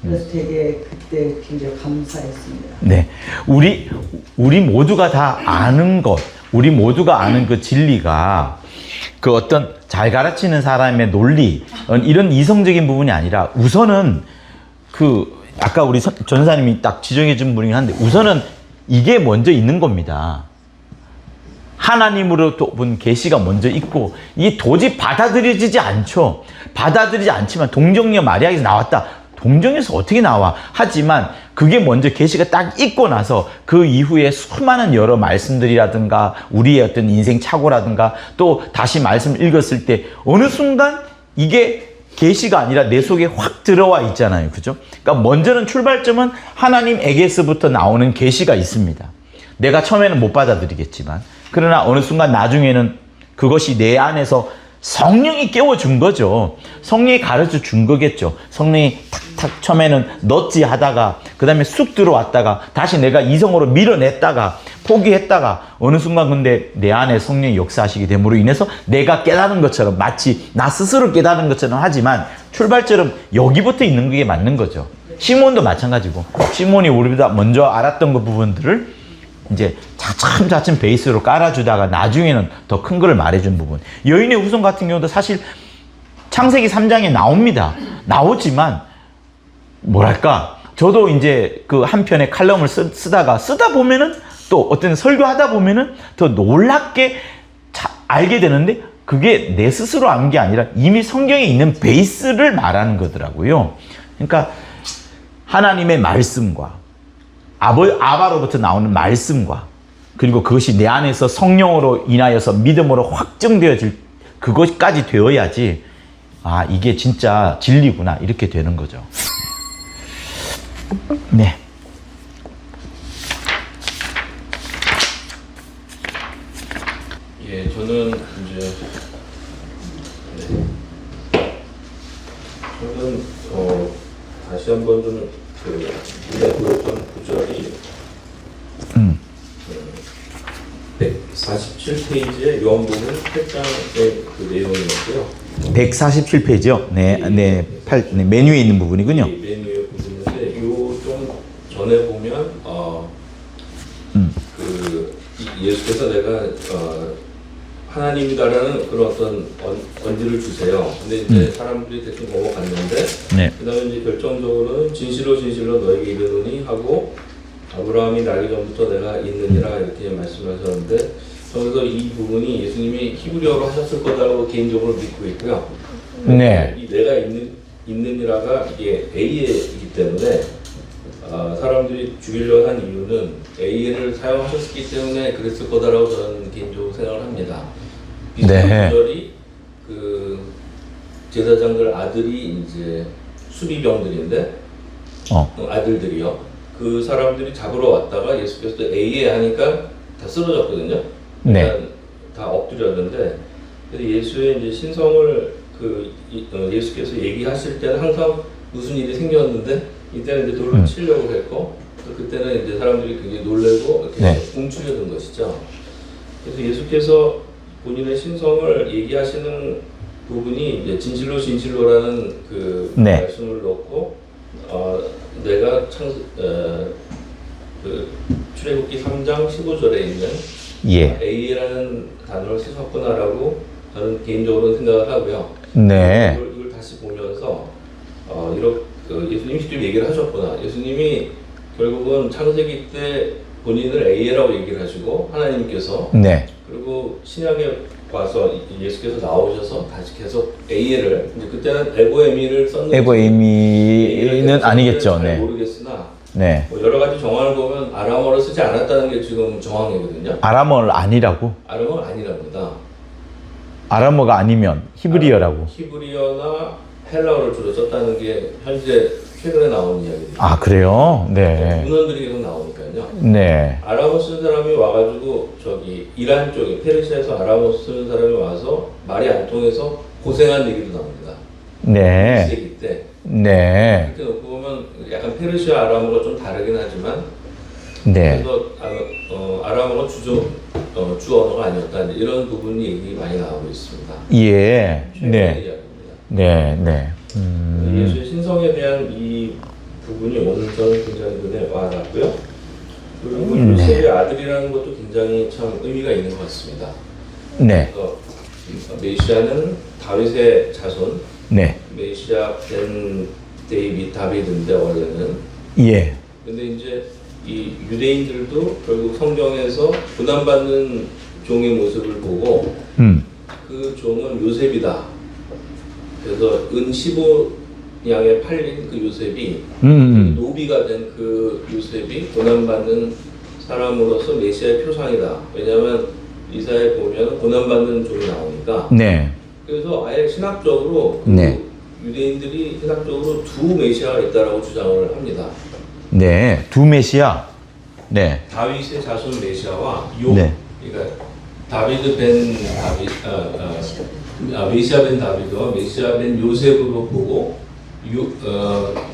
그래서 되게 그때 굉장히 감사했습니다. 네, 우리 모두가 다 아는 것, 우리 모두가 아는 그 진리가 그 어떤 잘 가르치는 사람의 논리 이런 이성적인 부분이 아니라 우선은 아까 우리 전사님이 딱 지정해 준 분이긴 한데 우선은 이게 먼저 있는 겁니다. 하나님으로부터 본 계시가 먼저 있고 이게 도저히 받아들여지지 않죠. 받아들이지 않지만 동정녀 마리아에서 나왔다. 동정에서 어떻게 나와? 하지만 그게 먼저 계시가 딱 있고 나서 그 이후에 수많은 여러 말씀들이라든가 우리의 어떤 인생 착오라든가 또 다시 말씀을 읽었을 때 어느 순간 이게 계시가 아니라 내 속에 확 들어와 있잖아요. 그죠? 그러니까 먼저는 출발점은 하나님에게서부터 나오는 계시가 있습니다. 내가 처음에는 못 받아들이겠지만 그러나 어느 순간 나중에는 그것이 내 안에서 성령이 깨워준 거죠. 성령이 가르쳐 준 거겠죠. 성령이 탁탁 처음에는 넣지 하다가 그 다음에 쑥 들어왔다가 다시 내가 이성으로 밀어냈다가 포기했다가 어느 순간 근데 내 안에 성령이 역사하시게 됨으로 인해서 내가 깨달은 것처럼 마치 나 스스로 깨달은 것처럼 하지만 출발점은 여기부터 있는 게 맞는 거죠. 시몬도 마찬가지고 시몬이 우리보다 먼저 알았던 그 부분들을 이제 차츰 베이스로 깔아주다가 나중에는 더 큰 거를 말해준 부분. 여인의 후손 같은 경우도 사실 창세기 3장에 나옵니다. 나오지만 뭐랄까 저도 이제 그 한편의 칼럼을 쓰다 보면은 또 어떤 설교하다 보면은 더 놀랍게 알게 되는데 그게 내 스스로 아는 게 아니라 이미 성경에 있는 베이스를 말하는 거더라고요. 그러니까 하나님의 말씀과 아바로부터 나오는 말씀과 그리고 그것이 내 안에서 성령으로 인하여서 믿음으로 확정되어질 그것까지 되어야지 이게 진짜 진리구나 이렇게 되는 거죠. 네. 예, 저는 이제 다시 한번 좀 보였던 구절이 147페이지의 요한복음 8장의 그 내용이었고요. 147페이지요? 네, 메뉴에 있는 부분이군요. 메뉴의 부분인데 요 좀 전에 보면 예수께서 내가 하나님이다라는 그런 어떤 언지를 주세요. 근데 이제 사람들이 대충 넘어갔는데 그다음에 이제 결정적으로는 진실로 너에게 이르노니 하고 아브라함이 나기 전부터 내가 있느니라 이렇게 말씀하셨는데 저에서 이 부분이 예수님이 히브리어로 하셨을 거다라고 개인적으로 믿고 있고요. 이 내가 있느니라가 이게 A이기 때문에 사람들이 죽이려 한 이유는 A를 사용하셨기 때문에 그랬을 거다라고 저는 개인적으로 생각을 합니다. 비슷한 구절이 그 제사장들 아들이 이제 수비병들인데 아들들이요. 그 사람들이 잡으러 왔다가 예수께서 A에 하니까 다 쓰러졌거든요. 네. 그러니까 다 엎드렸는데 그래서 예수의 이제 신성을 예수께서 얘기하실 때는 항상 무슨 일이 생겼는데 이때는 이제 돌로 치려고 했고 또 그때는 이제 사람들이 굉장히 놀래고 이렇게 네. 움츠려든 것이죠. 그래서 예수께서 본인의 신성을 얘기하시는 부분이 이제 진실로라는 그 네. 말씀을 넣고 내가 그 출애굽기 3장 15절에 있는 예. A라는 단어를 쓰셨구나라고 저는 개인적으로 생각을 하고요. 네. 이걸 다시 보면서 예수님이 직접 얘기를 하셨구나. 예수님이 결국은 창세기 때 본인을 A라고 얘기를 하시고 하나님께서 네. 그리고 신약에 와서 예수께서 나오셔서 다시 계속 A를 이제 그때는 에고에미를 썼는지 에고에미는 아니겠죠. 잘 네. 모르겠으나 네. 뭐 여러 가지 정황을 보면 아람어를 쓰지 않았다는 게 지금 정황이거든요. 아람어를 아니라고? 아람어가 아니랍니다. 아람어가 아니면 히브리어라고. 히브리어나 헬라어를 주로 썼다는 게 현재 최근에 나온 이야기입니다. 아, 그래요? 네. 문헌들이 계속 나오니까요. 네. 아람어 쓰는 사람이 와가지고 저기 이란 쪽에 페르시아에서 아람어 쓰는 사람이 와서 말이 안 통해서 고생한 얘기도 나옵니다. 네. 1세기 때. 네. 그렇게 놓고 보면 약간 페르시아 아람어가 좀 다르긴 하지만 네. 그래서 아람어가 주 언어가 아니었다 이런 부분이 얘기 많이 나오고 있습니다. 예. 최근의 네. 이야기입니다. 네. 네. 예수의 신성에 대한 이 부분이 오늘 저는 굉장히 눈에 와닿고요. 그리고 요셉의 아들이라는 것도 굉장히 참 의미가 있는 것 같습니다. 네. 그래서 메시아는 다윗의 자손, 네. 메시아 벤 다비드인데 원래는. 예. 근데 이제 이 유대인들도 결국 성경에서 고난받는 종의 모습을 보고 그 종은 요셉이다. 그래서 은 15냥에 팔린 그 요셉이 노비가 된 그 요셉이 고난받는 사람으로서 메시아의 표상이다. 왜냐하면 이사에 보면 고난받는 종이 나오니까. 네. 그래서 아예 신학적으로 네. 유대인들이 신학적으로 두 메시아가 있다라고 주장을 합니다. 네. 두 메시아. 네. 다윗의 자손 메시아와 네. 그러니까 다비드 벤 메시아 벤 다비드와 메시아 벤 요셉으로 보고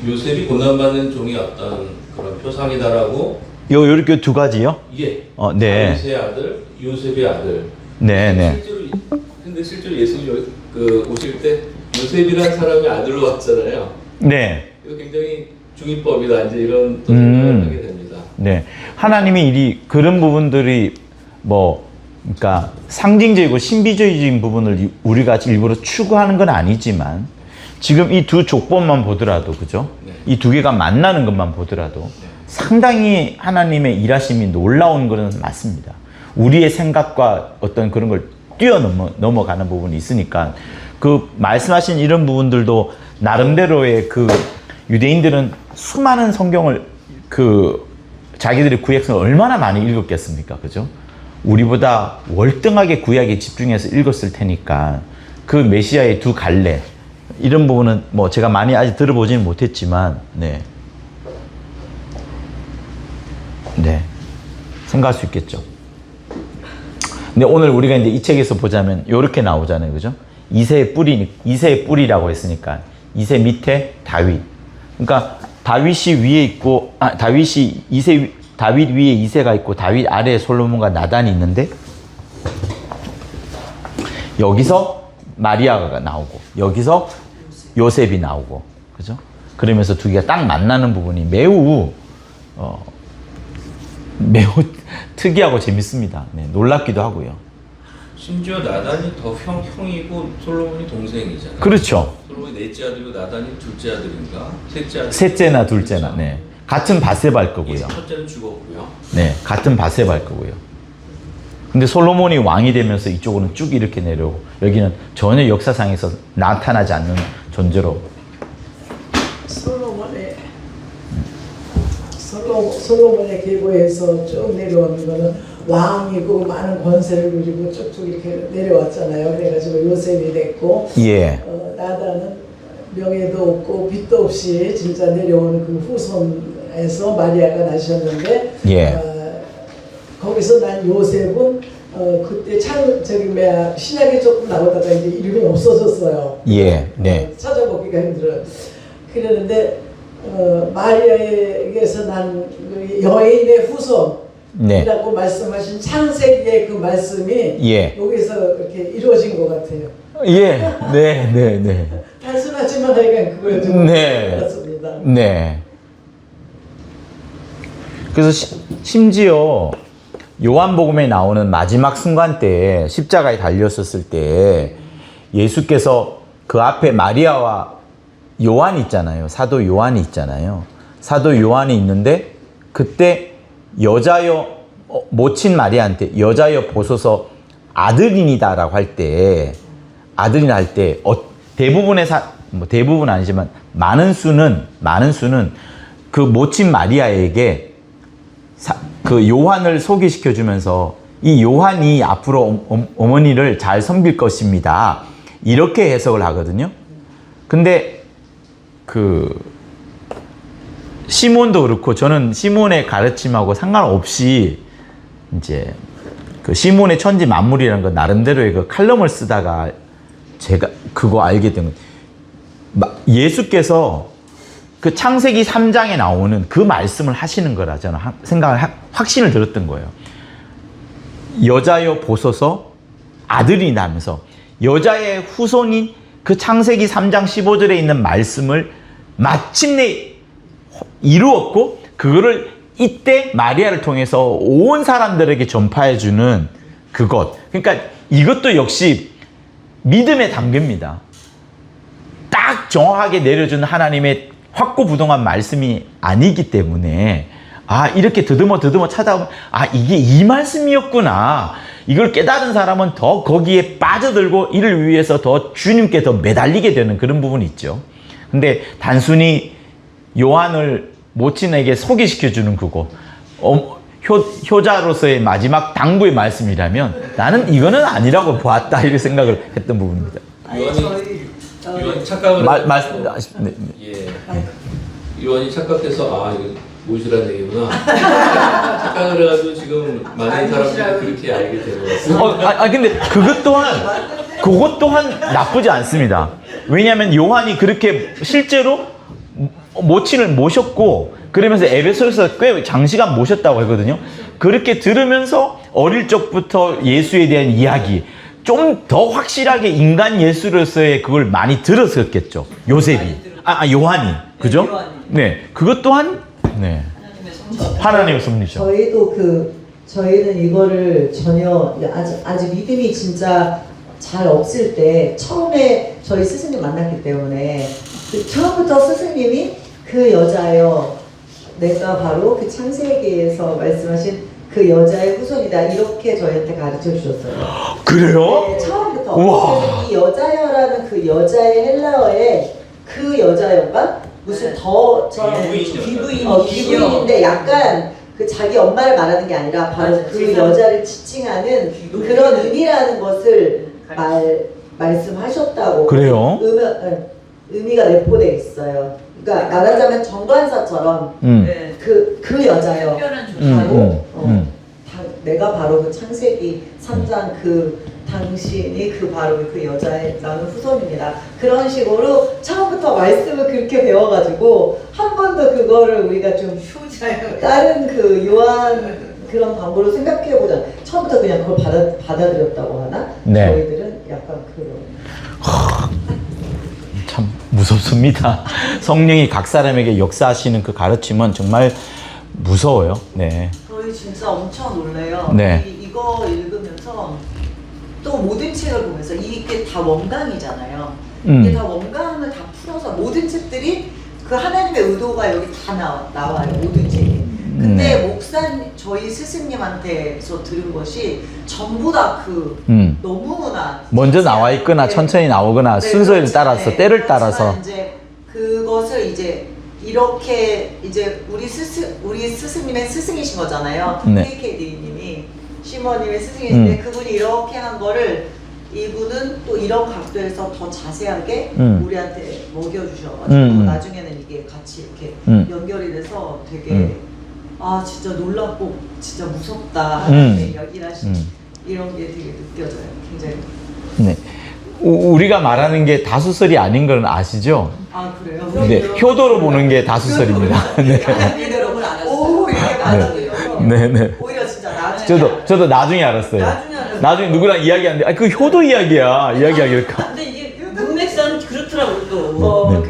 요셉이 고난받는 종이 어떤 그런 표상이다라고. 요렇게 두 가지요? 예. 네. 다윗의 아들, 요셉의 아들. 네, 네. 실제로 예수님 오실 때 요셉이라는 사람이 아들로 왔잖아요. 네. 이거 굉장히 중의법이다 이제 이런 또 생각을 하게 됩니다. 네. 하나님이 그런 부분들이 그러니까 상징적이고 신비주의적인 부분을 우리가 일부러 추구하는 건 아니지만 지금 이 두 족보만 보더라도 그죠? 네. 이 두 개가 만나는 것만 보더라도 상당히 하나님의 일하심이 놀라운 것은 맞습니다. 우리의 생각과 어떤 그런 걸 뛰어넘어가는 부분이 있으니까 그 말씀하신 이런 부분들도 나름대로의 그 유대인들은 수많은 성경을 자기들의 구약성을 얼마나 많이 읽었겠습니까? 그죠? 우리보다 월등하게 구약에 집중해서 읽었을 테니까 그 메시아의 두 갈래 이런 부분은 제가 많이 아직 들어보지는 못했지만 네. 생각할 수 있겠죠. 근데 오늘 우리가 이제 이 책에서 보자면 이렇게 나오잖아요. 그죠? 이새의 뿌리라고 했으니까 이새 밑에 다윗. 그러니까 다윗이 위에 있고 다윗 위에 이새가 있고 다윗 아래에 솔로몬과 나단이 있는데 여기서 마리아가 나오고 여기서 요셉이 나오고 그죠? 그러면서 두 개가 딱 만나는 부분이 매우 특이하고 재밌습니다. 네, 놀랍기도 하고요. 심지어 나단이 더 형이고 솔로몬이 동생이잖아요. 그렇죠. 솔로몬이 넷째 아들이고 나단이 둘째 아들인가? 셋째 아들. 셋째나 둘째나 네. 같은 바세바일 거고요. 첫째는 죽었고요. 네, 같은 바세바일 거고요. 근데 솔로몬이 왕이 되면서 이쪽으로는 쭉 이렇게 내려오고 여기는 전혀 역사상에서 나타나지 않는 존재로 솔로몬의 계보에서 쭉 내려오는 거는 왕이고 많은 권세를 누리고 쭉쭉 이렇게 내려왔잖아요. 그래가지고 요셉이 됐고 나단은 명예도 없고 빚도 없이 진짜 내려오는 그 후손 요한에서 마리아가 나셨는데 예. 거기서 난 요셉은 그때 신약에 조금 나오다가 이제 이름이 없어졌어요. 예. 네. 찾아보기가 힘들어요. 그랬는데 마리아에게서 난 여인의 후손이라고 네. 말씀하신 창세기의 그 말씀이 예. 여기서 이렇게 이루어진 것 같아요. 예. 네. 네. 네. 단순하지만 하여간 그걸 좀 네. 알았습니다. 네. 그래서 심지어 요한복음에 나오는 마지막 순간 때 십자가에 달렸었을 때 예수께서 그 앞에 마리아와 요한이 있잖아요. 사도 요한이 있잖아요. 사도 요한이 있는데 그때 여자여 모친 마리아한테 여자여 보소서 아들이니다라고 할 때 아들이나 할 때 대부분의 뭐 대부분 아니지만 많은 수는 그 모친 마리아에게 그 요한을 소개시켜 주면서 이 요한이 앞으로 어머니를 잘 섬길 것입니다. 이렇게 해석을 하거든요. 근데 그 시몬도 그렇고 저는 시몬의 가르침하고 상관없이 이제 그 시몬의 천지 만물이라는 거 나름대로의 그 칼럼을 쓰다가 제가 그거 알게 된 거예요. 예수께서 그 창세기 3장에 나오는 그 말씀을 하시는 거라 저는 확신을 들었던 거예요. 여자여 보소서 아들이다 하면서 여자의 후손인 그 창세기 3장 15절에 있는 말씀을 마침내 이루었고 그거를 이때 마리아를 통해서 온 사람들에게 전파해 주는 그것. 그러니까 이것도 역시 믿음의 단계입니다. 딱 정확하게 내려주는 하나님의 확고부동한 말씀이 아니기 때문에 이렇게 더듬어 찾아보면 이게 이 말씀이었구나. 이걸 깨달은 사람은 더 거기에 빠져들고 이를 위해서 더 주님께 더 매달리게 되는 그런 부분이 있죠. 근데 단순히 요한을 모친에게 소개시켜주는 그거 효자로서의 마지막 당부의 말씀이라면 나는 이거는 아니라고 보았다 이렇게 생각을 했던 부분입니다. 요한이 착각을 네. 예. 요한이 착각해서 이거 무시라는 얘기구나. 착각을 해가지고 지금 많은 사람들이 그렇게 알게 된 것 같습니다. 근데 그것 또한 나쁘지 않습니다. 왜냐하면 요한이 그렇게 실제로 모친을 모셨고 그러면서 에베소에서 꽤 장시간 모셨다고 하거든요. 그렇게 들으면서 어릴 적부터 예수에 대한 이야기 좀 더 확실하게 인간 예수로서의 그걸 많이 들었었겠죠. 요셉이. 요한이. 그죠? 네. 그것 또한, 네. 하나님의 섭리죠. 저희는 이거를 전혀 아직 믿음이 진짜 잘 없을 때 처음에 저희 스승님 만났기 때문에 처음부터 스승님이 그 여자여 내가 바로 그 창세기에서 말씀하신 그 여자의 후손이다 이렇게 저희한테 가르쳐 주셨어요. 그래요? 네, 처음부터. 우와. 그래서 이 여자여라는 그 여자의 헬라어에 그 여자여가 무슨 더 기부인인데 약간 그 자기 엄마를 말하는 게 아니라 바로 그 여자를 지칭하는 그런 의미라는 것을 말씀하셨다고. 그래요? 의미가 내포되어 있어요. 그러니까 말하자면 정관사처럼 그 여자여 바로 내가 바로 그 창세기 3장 그 당신이 바로 그 여자의 나는 후손입니다. 그런 식으로 처음부터 말씀을 그렇게 배워가지고 한 번도 그거를 우리가 좀 다른 그 요한 그런 방법으로 생각해보자. 처음부터 그냥 그걸 받아들였다고 하나? 네. 저희들은 약간 그런. 참 무섭습니다. 성령이 각 사람에게 역사하시는 그 가르침은 정말 무서워요. 네. 저희 진짜 엄청 놀래요. 네. 이거 읽으면서 또 모든 책을 보면서 이게 다 원강이잖아요. 이게 다 원강을 다 풀어서 모든 책들이 그 하나님의 의도가 여기 다 나와요. 모든 책이. 근데 저희 스승님한테서 들은 것이 전부 다 너무나 먼저 나와 있거나 천천히 나오거나 순서를 따라서 때를 따라서 이제 그것을 이제 이렇게 이제 우리 스승님의 스승이신 거잖아요. 네. KKD님이 시모님의 스승이신데 그분이 이렇게 한 거를 이분은 또 이런 각도에서 더 자세하게 우리한테 먹여주셔가지고 나중에는 이게 같이 이렇게 연결이 돼서 되게 아 진짜 놀랍고 진짜 무섭다 하나님의 역일하신 이런 게 되게 느껴져요. 굉장히. 네. 우리가 말하는 게 다수설이 아닌 건 아시죠? 아 그래요? 네, 효도로 보는 게 다수설입니다. 네. 여러분 알았어요. 이렇게 받아들여서 네, 네. 오히려 진짜 나중에 저도 나중에 알았어요. 나중에 누구랑 이야기하는데, 아, 그 효도 이야기야. 이야기하기가. 근데 이게 문맥상 그렇더라고 또. 네.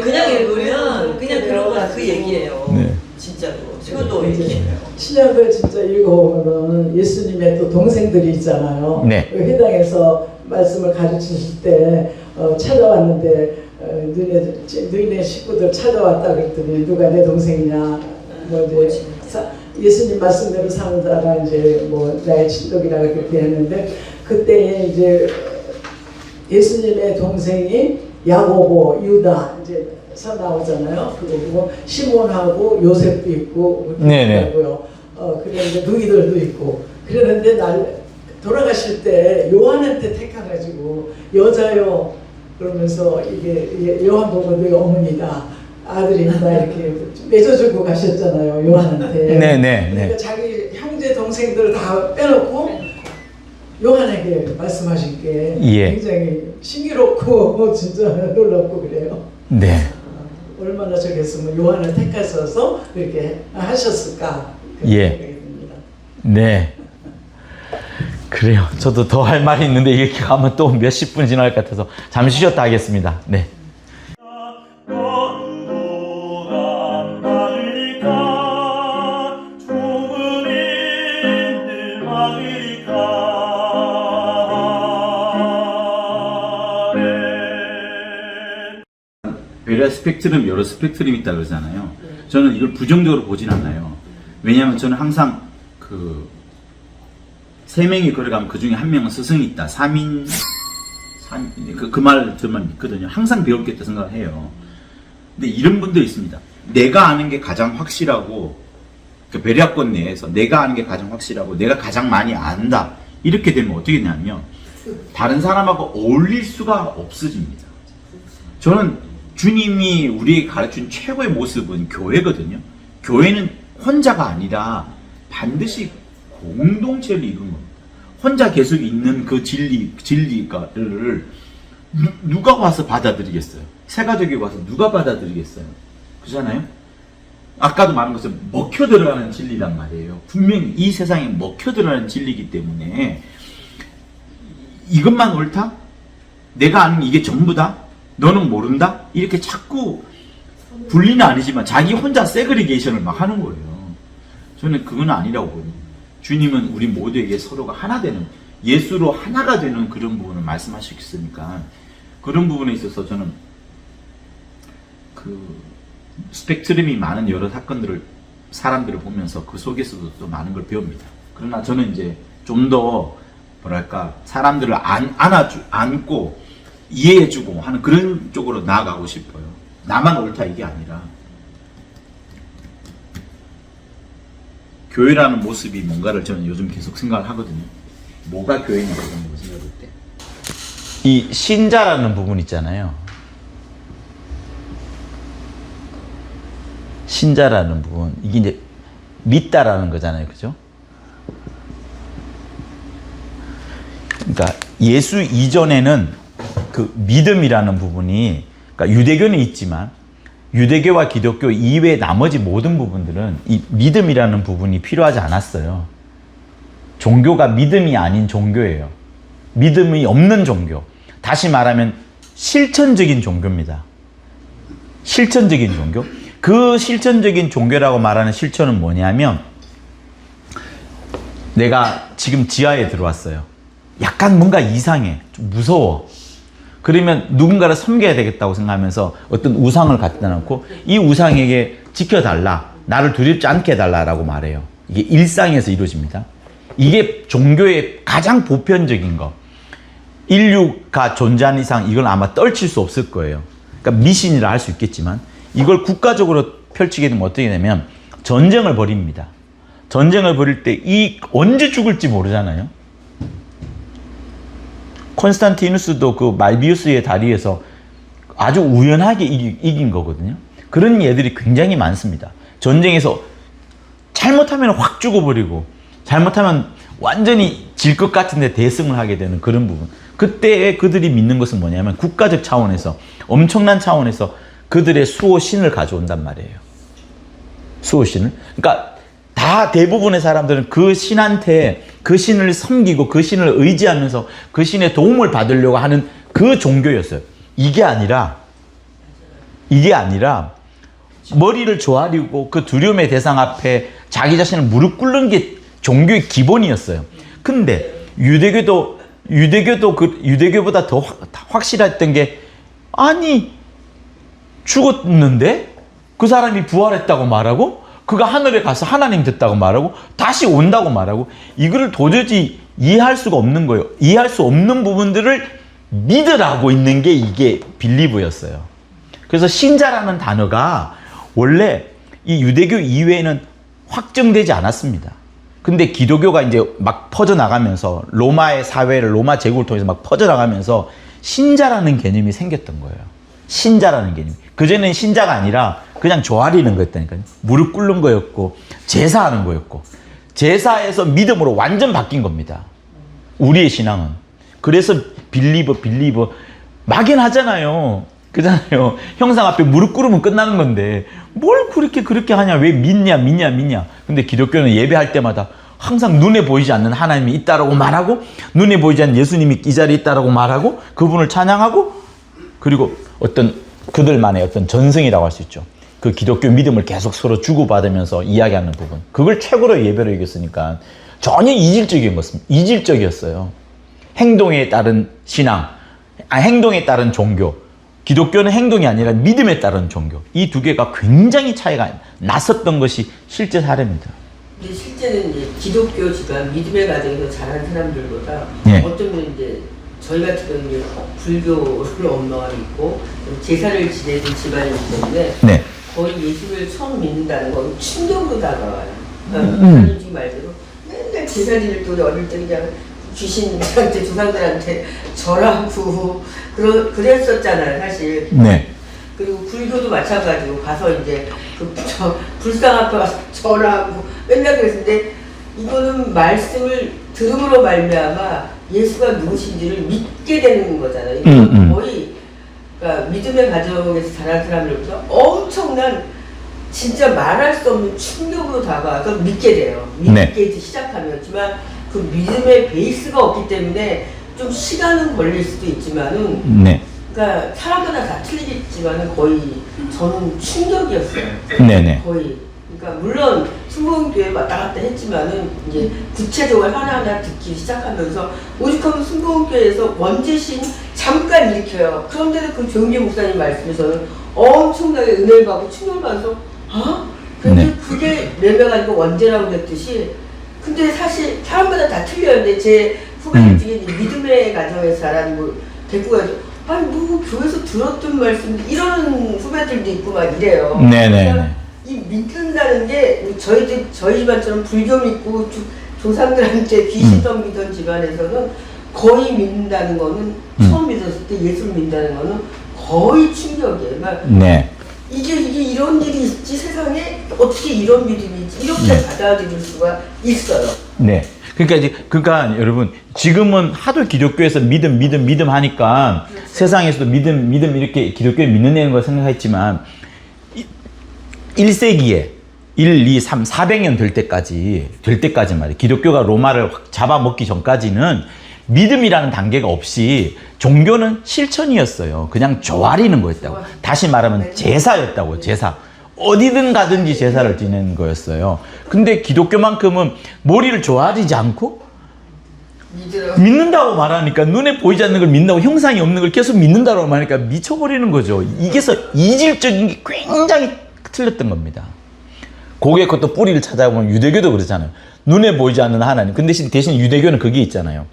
그냥 읽으면 그냥 그런 그 얘기예요. 네. 진짜로. 효도 얘기예요. 신약을 진짜 읽어보면 예수님의 또 동생들이 있잖아요. 네. 그 회당에서 말씀을 가르치실 때 찾아왔는데 너희네 식구들 찾아왔다 그랬더니 누가 내 동생이냐 뭐 이제 예수님 말씀대로 사는 자가 이제 뭐 나의 친족이라 그렇게 했는데 그때 이제 예수님의 동생이 야고보, 유다 이제 서 나오잖아요. 그리고 시몬하고 요셉도 있고 그러고요. 그런데 누이들도 있고 그러는데 날 돌아가실 때 요한한테 택해가지고 여자요 그러면서 이게 요한복음의 어머니다 아들입니다 이렇게 맺어주고 가셨잖아요 요한한테. 네네. 그러니까 자기 형제 동생들 다 빼놓고 요한에게 말씀하신 게 예. 굉장히 신기롭고 진짜 놀랍고 그래요. 네. 얼마나 저겠으면 요한을 택하셔서 이렇게 하셨을까 그런 예. 생각이 듭니다. 네. 그래요. 저도 더 할 말이 있는데 이렇게 가면 또 몇십 분 지날 것 같아서 잠시 쉬었다 하겠습니다. 네. 배려 스펙트럼 여러 스펙트럼이 있다 그러잖아요. 저는 이걸 부정적으로 보진 않아요. 왜냐하면 저는 항상 세 명이 걸어가면 그 중에 한 명은 스승이 있다. 3인 그 말들만 믿거든요. 항상 배울 게 있다 생각을 해요. 근데 이런 분도 있습니다. 내가 아는 게 가장 확실하고 그 배려권 내에서 내가 아는 게 가장 확실하고 내가 가장 많이 안다. 이렇게 되면 어떻게 되냐면 다른 사람하고 어울릴 수가 없어집니다. 저는 주님이 우리에게 가르친 최고의 모습은 교회거든요. 교회는 혼자가 아니라 반드시 공동체를 이루는 겁니다. 혼자 계속 있는 그 진리가를 누가 와서 받아들이겠어요? 새가족이 와서 누가 받아들이겠어요? 그렇잖아요? 아까도 말한 것처럼 먹혀 들어가는 진리란 말이에요. 분명히 이 세상에 먹혀 들어가는 진리이기 때문에 이것만 옳다? 내가 아는 이게 전부다? 너는 모른다? 이렇게 자꾸 분리는 아니지만 자기 혼자 세그리게이션을 막 하는 거예요. 저는 그건 아니라고 보거든요. 주님은 우리 모두에게 서로가 하나 되는, 예수로 하나가 되는 그런 부분을 말씀하셨으니까 그런 부분에 있어서 저는 그 스펙트럼이 많은 여러 사람들을 보면서 그 속에서도 또 많은 걸 배웁니다. 그러나 저는 이제 좀 더 뭐랄까 사람들을 안고 이해해주고 하는 그런 쪽으로 나아가고 싶어요. 나만 옳다 이게 아니라 교회라는 모습이 뭔가를 저는 요즘 계속 생각을 하거든요. 뭐가 교회냐 그런 거 생각할 때. 이 신자라는 부분 있잖아요. 신자라는 부분 이게 이제 믿다라는 거잖아요, 그죠? 그러니까 예수 이전에는 그 믿음이라는 부분이, 그러니까 유대교는 있지만 유대교와 기독교 이외의 나머지 모든 부분들은 이 믿음이라는 부분이 필요하지 않았어요. 종교가 믿음이 아닌 종교예요. 믿음이 없는 종교. 다시 말하면 실천적인 종교입니다. 실천적인 종교. 그 실천적인 종교라고 말하는 실천은 뭐냐면, 내가 지금 지하에 들어왔어요. 약간 뭔가 이상해. 좀 무서워. 그러면 누군가를 섬겨야 되겠다고 생각하면서 어떤 우상을 갖다 놓고 이 우상에게 지켜달라, 나를 두렵지 않게 해달라라고 말해요. 이게 일상에서 이루어집니다. 이게 종교의 가장 보편적인 거. 인류가 존재하는 이상 이걸 아마 떨칠 수 없을 거예요. 그러니까 미신이라 할 수 있겠지만 이걸 국가적으로 펼치게 되면 어떻게 되면 전쟁을 벌입니다. 전쟁을 벌일 때 언제 죽을지 모르잖아요. 콘스탄티누스도 그 말비우스의 다리에서 아주 우연하게 이긴 거거든요. 그런 예들이 굉장히 많습니다. 전쟁에서 잘못하면 확 죽어버리고 잘못하면 완전히 질 것 같은데 대승을 하게 되는 그런 부분. 그때 그들이 믿는 것은 뭐냐면 국가적 차원에서 엄청난 차원에서 그들의 수호신을 가져온단 말이에요. 수호신을. 그러니까 다 대부분의 사람들은 그 신한테 그 신을 섬기고 그 신을 의지하면서 그 신의 도움을 받으려고 하는 그 종교였어요. 이게 아니라 머리를 조아리고 그 두려움의 대상 앞에 자기 자신을 무릎 꿇는 게 종교의 기본이었어요. 근데 유대교보다 더 확실했던 게, 아니 죽었는데 그 사람이 부활했다고 말하고 그가 하늘에 가서 하나님 됐다고 말하고 다시 온다고 말하고, 이거를 도저히 이해할 수가 없는 거예요. 이해할 수 없는 부분들을 믿으라고 있는 게 이게 빌리브였어요. 그래서 신자라는 단어가 원래 이 유대교 이외에는 확정되지 않았습니다. 근데 기독교가 이제 막 퍼져나가면서 로마의 사회를, 로마 제국을 통해서 막 퍼져나가면서 신자라는 개념이 생겼던 거예요. 신자라는 개념. 그전에는 신자가 아니라 그냥 조아리는 거였다니까요. 무릎 꿇는 거였고 제사하는 거였고, 제사에서 믿음으로 완전 바뀐 겁니다. 우리의 신앙은. 그래서 빌리버 막연하잖아요. 그잖아요. 형상 앞에 무릎 꿇으면 끝나는 건데 뭘 그렇게 하냐, 왜 믿냐. 근데 기독교는 예배할 때마다 항상 눈에 보이지 않는 하나님이 있다라고 말하고, 눈에 보이지 않는 예수님이 이 자리에 있다라고 말하고, 그분을 찬양하고, 그리고 어떤 그들만의 어떤 전승이라고 할 수 있죠. 그 기독교 믿음을 계속 서로 주고받으면서 이야기하는 부분, 그걸 최고로 예배로 여겼으니까 전혀 이질적이었어요. 행동에 따른 신앙, 행동에 따른 종교. 기독교는 행동이 아니라 믿음에 따른 종교. 이 두 개가 굉장히 차이가 났었던 것이 실제 사례입니다. 근데 실제는 이제 기독교지가 믿음의 가정에서 자란 사람들보다 네. 어쩌면 이제 저희 같은 경우는 불교를 엄마가 있고 제사를 지내는 집안이기 때문에 네. 거의 예수를 처음 믿는다는 건 충격으로 다가와요. 하나님 지금 말대로 맨날 제사 지낼 때 우리 어릴 때 그냥 귀신한테, 조상들한테 절하고 그랬었잖아요, 사실. 네. 그리고 불교도 마찬가지로 가서 이제 불상 앞에 가서 절하고 맨날 그랬는데, 이거는 말씀을 들음으로 말미암아 예수가 누구신지를 믿게 되는 거잖아요. 이건 거의 그러니까 믿음의 가정에서 자란 사람들보다 엄청난, 진짜 말할 수 없는 충격으로 다가와서 믿게 돼요. 믿게 시작하면지만 그 믿음의 베이스가 없기 때문에 좀 시간은 걸릴 수도 있지만은, 네. 그러니까 사람마다 다 틀리겠지만은 거의 저는 충격이었어요. 네네. 거의. 그러니까 물론 순복음교회 왔다 갔다 했지만은 이제 구체적으로 하나하나 듣기 시작하면서 오죽하면 순복음교회에서 원죄신 잠깐 일으켜요. 그런데도 그 조용재 목사님 말씀에서는 엄청나게 은혜를 받고 충격을 받아서, 근데 네. 그게 매매가지고 원죄라고 그랬듯이, 근데 사실 사람마다 다 틀렸는데 제 후배들 중에 믿음의 가정에서 자라는 거 데리고 가서, 아니 뭐 교회에서 들었던 말씀, 이런 후배들도 있고 막 이래요. 네네. 이 믿는다는 게 저희 집안처럼 불교 믿고 조상들한테 귀신 섬기던 집안에서는 거의 믿는다는 거는, 처음 믿었을 때 예수를 믿는다는 거는 거의 충격이에요. 그러니까 네. 이게 이런 일이 있지, 세상에 어떻게 이런 믿음이 있지, 이렇게 받아들일 수가 있어요. 네. 그러니까 여러분, 지금은 하도 기독교에서 믿음 하니까, 그렇죠. 세상에서도 믿음 이렇게 기독교에 믿는 걸 생각했지만, 1세기에 1, 2, 3, 400년 될 때까지 말이에요. 기독교가 로마를 확 잡아먹기 전까지는 믿음이라는 단계가 없이 종교는 실천이었어요. 그냥 조아리는 거였다고. 다시 말하면 제사였다고. 제사. 어디든 가든지 제사를 지내는 거였어요. 근데 기독교만큼은 머리를 조아리지 않고 믿는다고 말하니까, 눈에 보이지 않는 걸 믿는다고, 형상이 없는 걸 계속 믿는다고 말하니까 미쳐버리는 거죠. 이게서 이질적인 게 굉장히 틀렸던 겁니다. 거기에 그것도 뿌리를 찾아보면 유대교도 그렇잖아요. 눈에 보이지 않는 하나님. 근데 대신 유대교는 그게 있잖아요.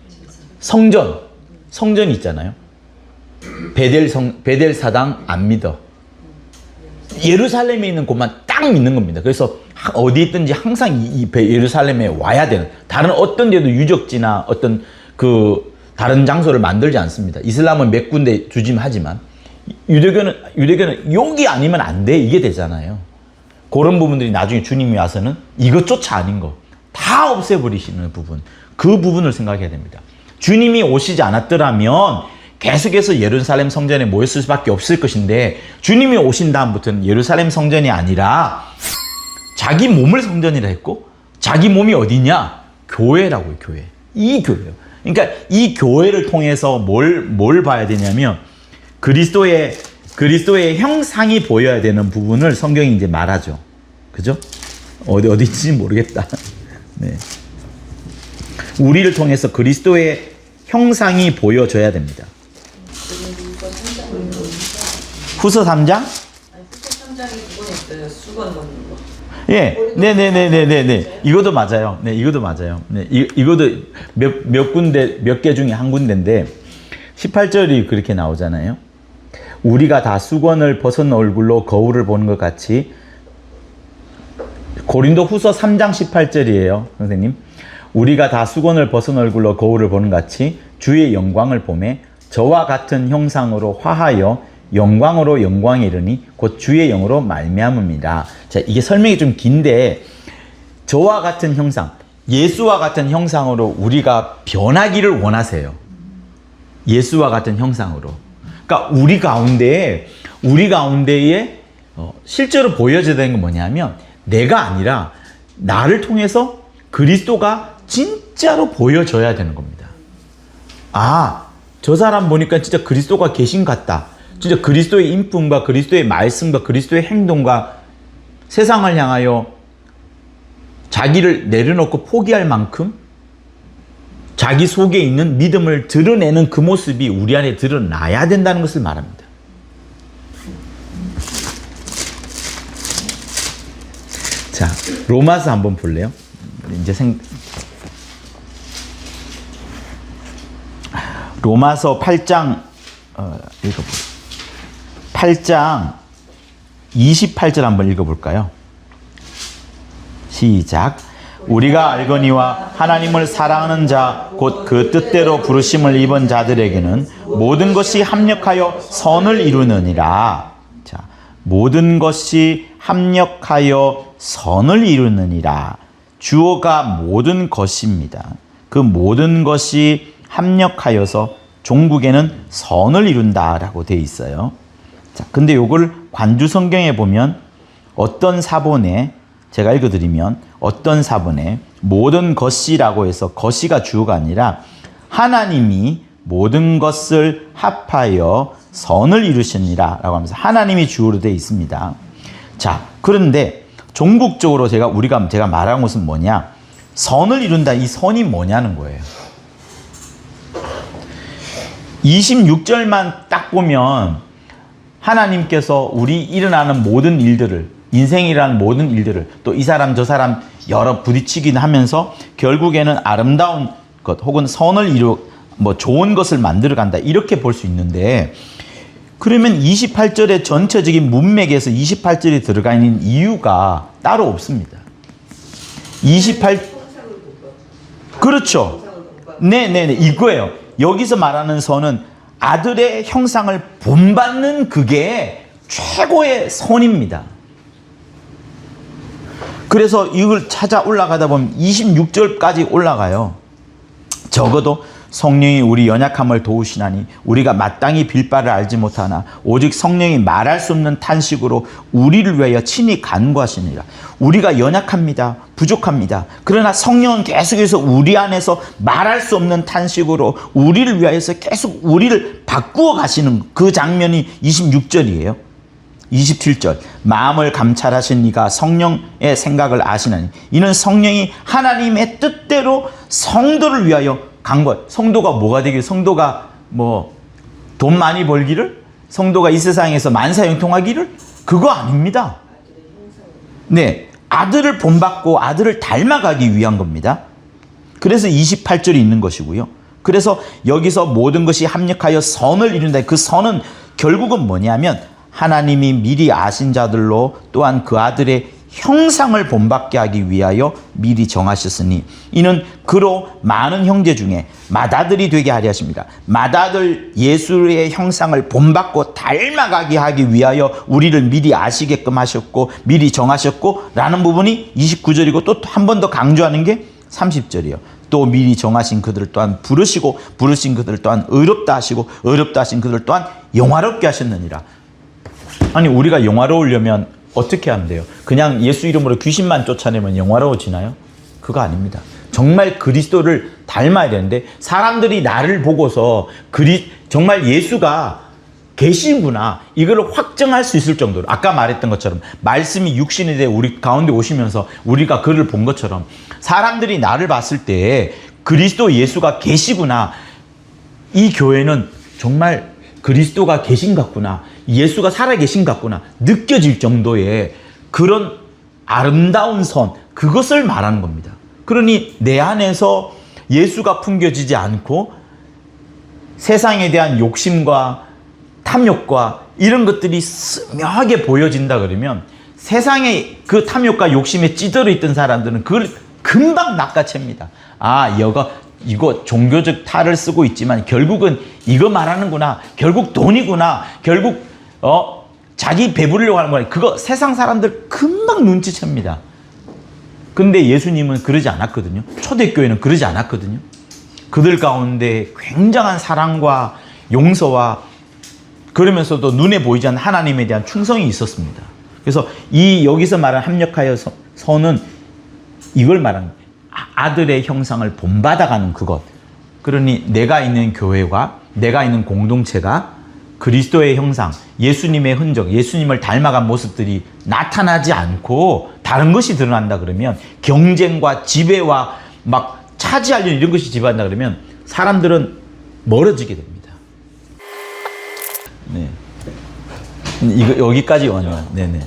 성전이 있잖아요. 베델 사당 안 믿어. 예루살렘에 있는 곳만 딱 믿는 겁니다. 그래서 어디 있든지 항상 이 예루살렘에 와야 되는, 다른 어떤 데도 유적지나 어떤 다른 장소를 만들지 않습니다. 이슬람은 몇 군데 주짐하지만 유대교는 여기 아니면 안 돼 이게 되잖아요. 그런 부분들이 나중에 주님이 와서는 이것조차 아닌 거 다 없애버리시는 부분, 그 부분을 생각해야 됩니다. 주님이 오시지 않았더라면 계속해서 예루살렘 성전에 모였을 수밖에 없을 것인데 주님이 오신 다음부터는 예루살렘 성전이 아니라 자기 몸을 성전이라 했고 자기 몸이 어디냐? 교회라고요. 교회. 이 교회요. 그러니까 이 교회를 통해서 뭘 봐야 되냐면 그리스도의 형상이 보여야 되는 부분을 성경이 이제 말하죠. 그죠? 어디 있는지 모르겠다. 네. 우리를 통해서 그리스도의 형상이 보여져야 됩니다. 후서 3장? 아니, 후서 3장이 그거 있어요. 수건 넣는 거. 예, 네네네네네. 이것도 맞아요. 네, 이것도 맞아요. 네, 이것도 몇 군데, 몇 개 중에 한 군데인데, 18절이 그렇게 나오잖아요. 우리가 다 수건을 벗은 얼굴로 거울을 보는 것 같이, 고린도 후서 3장 18절이에요, 선생님. 우리가 다 수건을 벗은 얼굴로 거울을 보는 것 같이 주의 영광을 보매 저와 같은 형상으로 화하여 영광으로 영광이 이르니 곧 주의 영으로 말미암음이라. 자, 이게 설명이 좀 긴데 저와 같은 형상, 예수와 같은 형상으로 우리가 변하기를 원하세요. 예수와 같은 형상으로. 그러니까 우리 가운데에 실제로 보여져야 되는 건 뭐냐면 내가 아니라 나를 통해서 그리스도가 진짜로 보여져야 되는 겁니다. 아, 저 사람 보니까 진짜 그리스도가 계신 것 같다. 진짜 그리스도의 인품과 그리스도의 말씀과 그리스도의 행동과 세상을 향하여 자기를 내려놓고 포기할 만큼 자기 속에 있는 믿음을 드러내는 그 모습이 우리 안에 드러나야 된다는 것을 말합니다. 자, 로마서 한번 볼래요? 이제 로마서 8장 읽어볼게요. 8장 28절 한번 읽어볼까요? 시작. 우리가 알거니와 하나님을 사랑하는 자 곧 그 뜻대로 부르심을 입은 자들에게는 모든 것이 합력하여 선을 이루느니라. 자, 모든 것이 합력하여 선을 이루느니라. 주어가 모든 것입니다. 그 모든 것이 합력하여서 종국에는 선을 이룬다라고 되어 있어요. 자, 근데 요걸 관주 성경에 보면 어떤 사본에 제가 읽어드리면 어떤 사본에 모든 것이라고 해서 것이가 주어가 아니라 하나님이 모든 것을 합하여 선을 이루시니라 라고 하면서 하나님이 주어로 되어 있습니다. 자, 그런데 종국적으로 제가 말하는 것은 뭐냐? 선을 이룬다. 이 선이 뭐냐는 거예요. 26절만 딱 보면 하나님께서 우리 일어나는 모든 일들을, 인생이라는 모든 일들을, 또 이 사람 저 사람 여러 부딪히긴 하면서 결국에는 아름다운 것 혹은 선을 좋은 것을 만들어 간다, 이렇게 볼 수 있는데, 그러면 28절의 전체적인 문맥에서 28절이 들어가 있는 이유가 따로 없습니다. 28, 그렇죠. 네네네, 이거예요. 여기서 말하는 선은 아들의 형상을 본받는 그게 최고의 선입니다. 그래서 이걸 찾아 올라가다 보면 26절까지 올라가요. 적어도 성령이 우리 연약함을 도우시나니 우리가 마땅히 빌 바를 알지 못하나 오직 성령이 말할 수 없는 탄식으로 우리를 위하여 친히 간구하시니라. 우리가 연약합니다. 부족합니다. 그러나 성령은 계속해서 우리 안에서 말할 수 없는 탄식으로 우리를 위하여서 계속 우리를 바꾸어 가시는 그 장면이 26절이에요. 27절. 마음을 감찰하신 이가 성령의 생각을 아시나니 이는 성령이 하나님의 뜻대로 성도를 위하여 간구. 성도가 뭐가 되길? 성도가 돈 많이 벌기를? 성도가 이 세상에서 만사형통하기를? 그거 아닙니다. 네, 아들을 본받고 아들을 닮아가기 위한 겁니다. 그래서 28절이 있는 것이고요. 그래서 여기서 모든 것이 합력하여 선을 이룬다. 그 선은 결국은 뭐냐면 하나님이 미리 아신 자들로 또한 그 아들의 형상을 본받게 하기 위하여 미리 정하셨으니 이는 그로 많은 형제 중에 맏아들이 되게 하려 하십니다. 맏아들 예수의 형상을 본받고 닮아가게 하기 위하여 우리를 미리 아시게끔 하셨고 미리 정하셨고 라는 부분이 29절이고 또 한 번 더 강조하는 게 30절이에요. 또 미리 정하신 그들을 또한 부르시고 부르신 그들을 또한 의롭다 하시고 의롭다 하신 그들을 또한 영화롭게 하셨느니라. 아니 우리가 영화로우려면 어떻게 하면 돼요? 그냥 예수 이름으로 귀신만 쫓아내면 영화로워지나요? 그거 아닙니다. 정말 그리스도를 닮아야 되는데 사람들이 나를 보고서 정말 예수가 계시구나 이걸 확정할 수 있을 정도로 아까 말했던 것처럼 말씀이 육신이 돼 우리 가운데 오시면서 우리가 그를 본 것처럼 사람들이 나를 봤을 때 그리스도 예수가 계시구나 이 교회는 정말 그리스도가 계신 것 같구나 예수가 살아계신 것 같구나 느껴질 정도의 그런 아름다운 선 그것을 말하는 겁니다. 그러니 내 안에서 예수가 풍겨지지 않고 세상에 대한 욕심과 탐욕과 이런 것들이 스명하게 보여진다 그러면 세상에 그 탐욕과 욕심에 찌들어 있던 사람들은 그걸 금방 낚아챕니다. 아, 이거 종교적 탈을 쓰고 있지만 결국은 이거 말하는구나. 결국 돈이구나. 결국 자기 배부르려고 하는 거야. 그거 세상 사람들 금방 눈치챕니다. 근데 예수님은 그러지 않았거든요. 초대교회는 그러지 않았거든요. 그들 가운데 굉장한 사랑과 용서와 그러면서도 눈에 보이지 않는 하나님에 대한 충성이 있었습니다. 그래서 여기서 말하는 합력하여서는 이걸 말하는 거예요. 아들의 형상을 본받아가는 그것. 그러니 내가 있는 교회와 내가 있는 공동체가 그리스도의 형상, 예수님의 흔적, 예수님을 닮아간 모습들이 나타나지 않고 다른 것이 드러난다 그러면 경쟁과 지배와 막 차지하려는 이런 것이 지배한다 그러면 사람들은 멀어지게 됩니다. 네. 이거 여기까지 오면 네네.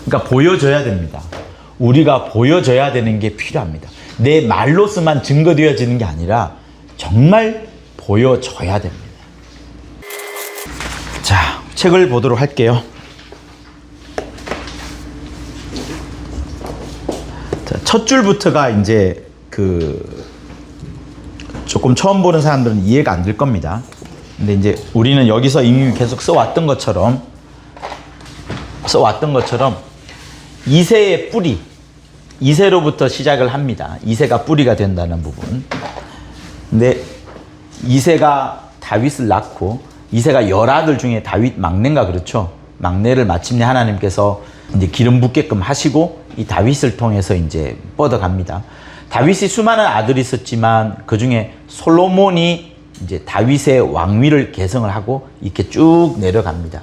그러니까 보여줘야 됩니다. 우리가 보여줘야 되는 게 필요합니다. 내 말로서만 증거되어지는 게 아니라 정말 보여줘야 됩니다. 자, 책을 보도록 할게요. 자, 첫 줄부터가 이제 조금 처음 보는 사람들은 이해가 안 될 겁니다. 근데 이제 우리는 여기서 이미 계속 써왔던 것처럼 이새의 뿌리, 이새로부터 시작을 합니다. 이새가 뿌리가 된다는 부분. 근데 이새가 다윗을 낳고 이새가 열아들 중에 다윗 막내인가 그렇죠. 막내를 마침내 하나님께서 이제 기름 붓게끔 하시고 이 다윗을 통해서 이제 뻗어갑니다. 다윗이 수많은 아들이 있었지만 그 중에 솔로몬이 이제 다윗의 왕위를 계승을 하고 이렇게 쭉 내려갑니다.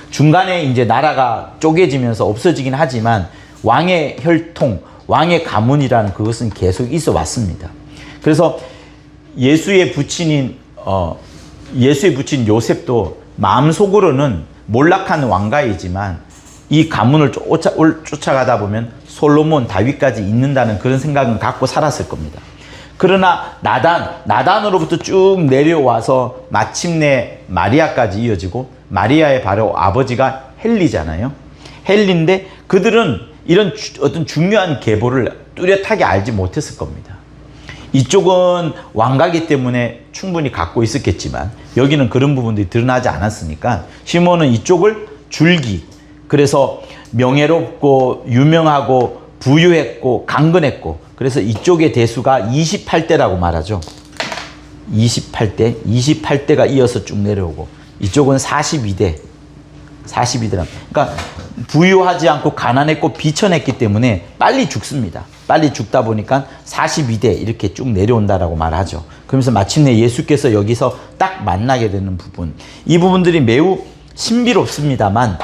중간에 이제 나라가 쪼개지면서 없어지긴 하지만 왕의 혈통, 왕의 가문이라는 그것은 계속 있어 왔습니다. 그래서 예수의 부친인 요셉도 마음속으로는 몰락한 왕가이지만 이 가문을 쫓아가다 보면 솔로몬, 다윗까지 있는다는 그런 생각은 갖고 살았을 겁니다. 그러나 나단으로부터 쭉 내려와서 마침내 마리아까지 이어지고 마리아의 바로 아버지가 헨리잖아요. 헨리인데 그들은 이런 어떤 중요한 계보를 뚜렷하게 알지 못했을 겁니다. 이쪽은 왕가기 때문에 충분히 갖고 있었겠지만 여기는 그런 부분들이 드러나지 않았으니까 시몬은 이쪽을 줄기, 그래서 명예롭고 유명하고 부유했고 강건했고 그래서 이쪽의 대수가 28대라고 말하죠. 28대가 이어서 쭉 내려오고 이쪽은 42대. 그러니까 부유하지 않고 가난했고 비천했기 때문에 빨리 죽습니다. 빨리 죽다 보니까 42대 이렇게 쭉 내려온다라고 말하죠. 그러면서 마침내 예수께서 여기서 딱 만나게 되는 부분. 이 부분들이 매우 신비롭습니다만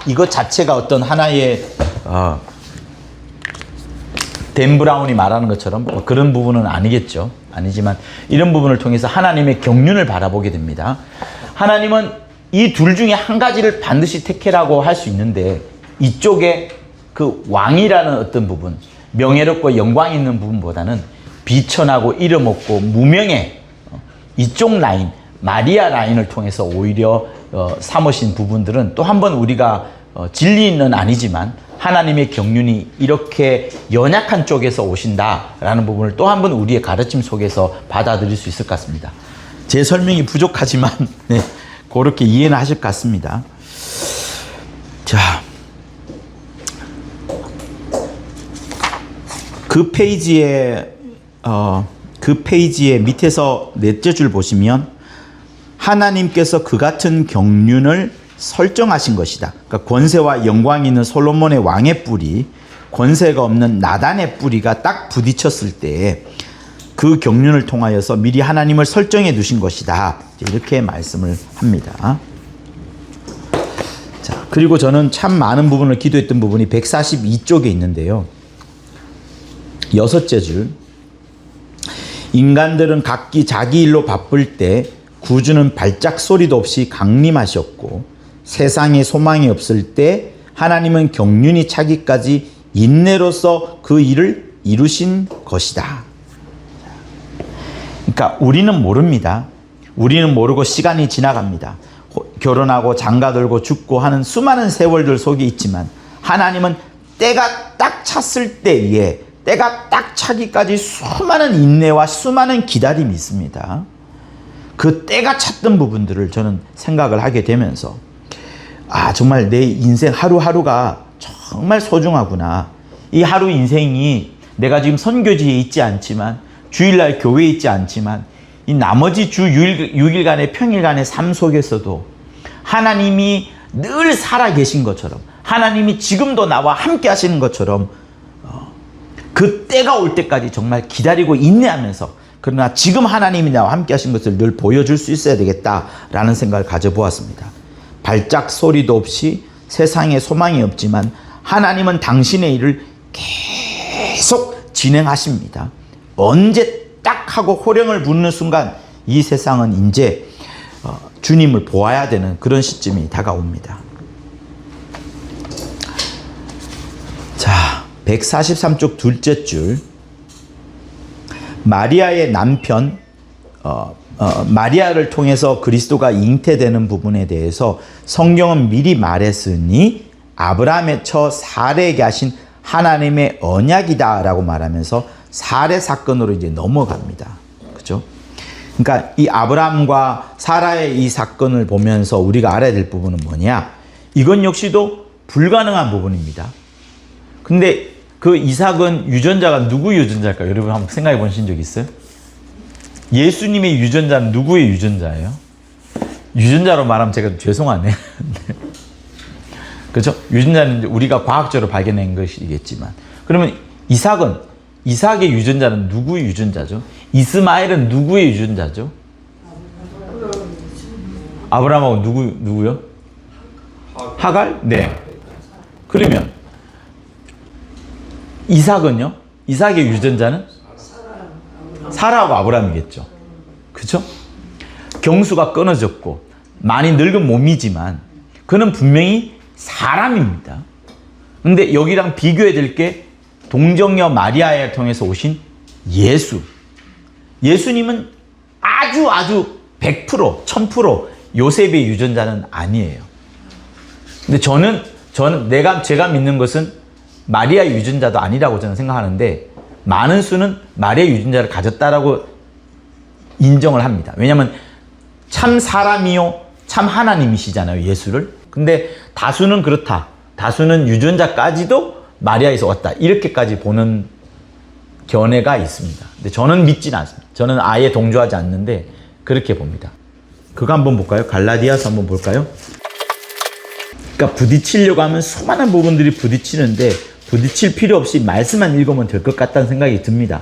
이것 자체가 어떤 하나의 댄 브라운이 말하는 것처럼 그런 부분은 아니겠죠. 아니지만 이런 부분을 통해서 하나님의 경륜을 바라보게 됩니다. 하나님은 이 둘 중에 한 가지를 반드시 택해라고 할 수 있는데 이쪽에 그 왕이라는 어떤 부분, 명예롭고 영광 있는 부분보다는 비천하고 이름 없고 무명의 이쪽 라인, 마리아 라인을 통해서 오히려 삼으신 부분들은 또 한 번 우리가 진리는 아니지만 하나님의 경륜이 이렇게 연약한 쪽에서 오신다라는 부분을 또 한 번 우리의 가르침 속에서 받아들일 수 있을 것 같습니다. 제 설명이 부족하지만 네, 그렇게 이해는 하실 것 같습니다. 자, 그 페이지의 밑에서 넷째 줄 보시면 하나님께서 그 같은 경륜을 설정하신 것이다. 그러니까 권세와 영광이 있는 솔로몬의 왕의 뿔이 권세가 없는 나단의 뿌리가 딱 부딪혔을 때 그 경륜을 통하여서 미리 하나님을 설정해 두신 것이다. 이렇게 말씀을 합니다. 자, 그리고 저는 참 많은 부분을 기도했던 부분이 142쪽에 있는데요. 6째 줄. 인간들은 각기 자기 일로 바쁠 때 구주는 발작 소리도 없이 강림하셨고 세상에 소망이 없을 때 하나님은 경륜이 차기까지 인내로서 그 일을 이루신 것이다. 그러니까 우리는 모릅니다. 우리는 모르고 시간이 지나갑니다. 결혼하고 장가들고 죽고 하는 수많은 세월들 속에 있지만 하나님은 때가 딱 찼을 때에 때가 딱 차기까지 수많은 인내와 수많은 기다림이 있습니다. 그 때가 찼던 부분들을 저는 생각을 하게 되면서 정말 내 인생 하루하루가 정말 소중하구나. 이 하루 인생이 내가 지금 선교지에 있지 않지만 주일날 교회에 있지 않지만 이 나머지 주 6일간의 평일간의 삶 속에서도 하나님이 늘 살아계신 것처럼 하나님이 지금도 나와 함께 하시는 것처럼 그 때가 올 때까지 정말 기다리고 인내하면서 그러나 지금 하나님이 나와 함께 하신 것을 늘 보여줄 수 있어야 되겠다라는 생각을 가져보았습니다. 발작 소리도 없이 세상에 소망이 없지만 하나님은 당신의 일을 계속 진행하십니다. 언제 딱 하고 호령을 부르는 순간 이 세상은 이제 주님을 보아야 되는 그런 시점이 다가옵니다. 자, 143쪽 둘째 줄. 마리아의 남편 마리아를 통해서 그리스도가 잉태되는 부분에 대해서 성경은 미리 말했으니 아브라함의 처 사레에게 하신 하나님의 언약이다라고 말하면서 사레 사건으로 이제 넘어갑니다. 그죠? 그러니까 이 아브라함과 사라의 이 사건을 보면서 우리가 알아야 될 부분은 뭐냐? 이건 역시도 불가능한 부분입니다. 근데 그 이삭은 유전자가 누구 유전자일까요? 여러분 한번 생각해 보신 적 있어요? 예수님의 유전자는 누구의 유전자예요? 유전자로 말하면 제가 죄송하네요. 그렇죠? 유전자는 우리가 과학적으로 발견한 것이겠지만 그러면 이삭의 유전자는 누구의 유전자죠? 이스마엘은 누구의 유전자죠? 아브라함하고 누구요? 하갈? 네. 그러면 이삭은요? 이삭의 유전자는? 사라하고 아브라함이겠죠. 그렇죠? 경수가 끊어졌고 많이 늙은 몸이지만 그는 분명히 사람입니다. 근데 여기랑 비교해야 될 게 동정녀 마리아를 통해서 오신 예수. 예수님은 아주 100%, 1000% 요셉의 유전자는 아니에요. 근데 제가 믿는 것은 마리아 유전자도 아니라고 저는 생각하는데 많은 수는 마리아 유전자를 가졌다라고 인정을 합니다. 왜냐하면 참 사람이요 참 하나님이시잖아요, 예수를. 근데 다수는 그렇다. 다수는 유전자까지도 마리아에서 왔다. 이렇게까지 보는 견해가 있습니다. 근데 저는 믿지는 않습니다. 저는 아예 동조하지 않는데 그렇게 봅니다. 그거 한번 볼까요? 갈라디아서 한번 볼까요? 그러니까 부딪히려고 하면 수많은 부분들이 부딪히는데 부딪힐 필요 없이 말씀만 읽으면 될 것 같다는 생각이 듭니다.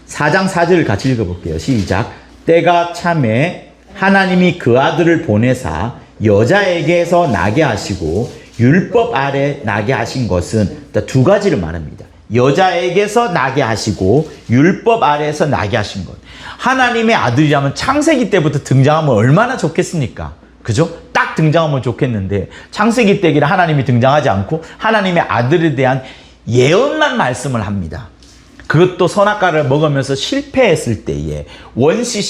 4장 4절을 같이 읽어볼게요. 시작. 때가 참에 하나님이 그 아들을 보내사 여자에게서 나게 하시고 율법 아래 나게 하신 것은 두 가지를 말합니다. 여자에게서 나게 하시고 율법 아래에서 나게 하신 것. 하나님의 아들이라면 창세기 때부터 등장하면 얼마나 좋겠습니까? 그죠? 딱 등장하면 좋겠는데 창세기 때기를 하나님이 등장하지 않고 하나님의 아들에 대한 예언만 말씀을 합니다. 그것도 선악과를 먹으면서 실패했을 때에 원시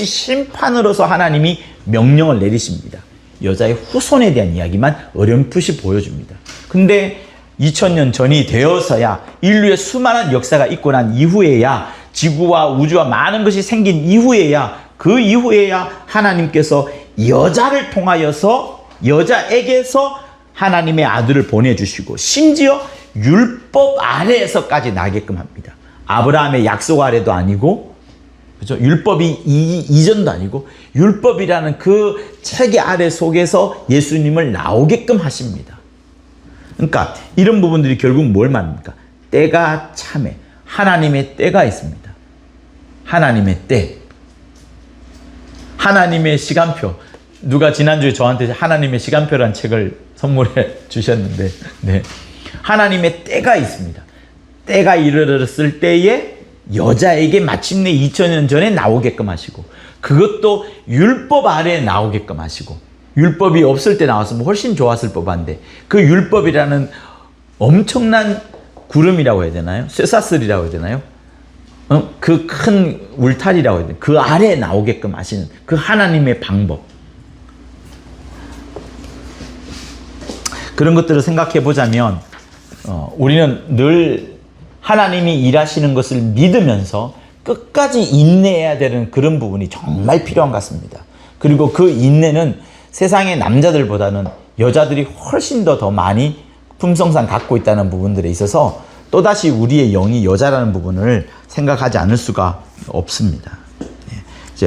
심판으로서 하나님이 명령을 내리십니다. 여자의 후손에 대한 이야기만 어렴풋이 보여줍니다. 근데 2000년 전이 되어서야 인류의 수많은 역사가 있고 난 이후에야 지구와 우주와 많은 것이 생긴 이후에야 그 이후에야 하나님께서 여자를 통하여서 여자에게서 하나님의 아들을 보내주시고 심지어 율법 아래에서까지 나게끔 합니다. 아브라함의 약속 아래도 아니고 그죠? 율법이 이전도 아니고 율법이라는 그 체계 아래 속에서 예수님을 나오게끔 하십니다. 그러니까 이런 부분들이 결국 뭘 말합니까? 때가 참에 하나님의 때가 있습니다. 하나님의 때. 하나님의 시간표. 누가 지난주에 저한테 하나님의 시간표라는 책을 선물해 주셨는데 네. 하나님의 때가 있습니다. 때가 이르렀을 때에 여자에게 마침내 2000년 전에 나오게끔 하시고 그것도 율법 아래에 나오게끔 하시고 율법이 없을 때 나왔으면 훨씬 좋았을 법한데 그 율법이라는 엄청난 구름이라고 해야 되나요? 쇠사슬이라고 해야 되나요? 그 큰 울타리라고 해야 되나요? 그 아래에 나오게끔 하시는 그 하나님의 방법. 그런 것들을 생각해 보자면 우리는 늘 하나님이 일하시는 것을 믿으면서 끝까지 인내해야 되는 그런 부분이 정말 필요한 것 같습니다. 그리고 그 인내는 세상의 남자들보다는 여자들이 훨씬 더 많이 품성상 갖고 있다는 부분들에 있어서 또다시 우리의 영이 여자라는 부분을 생각하지 않을 수가 없습니다.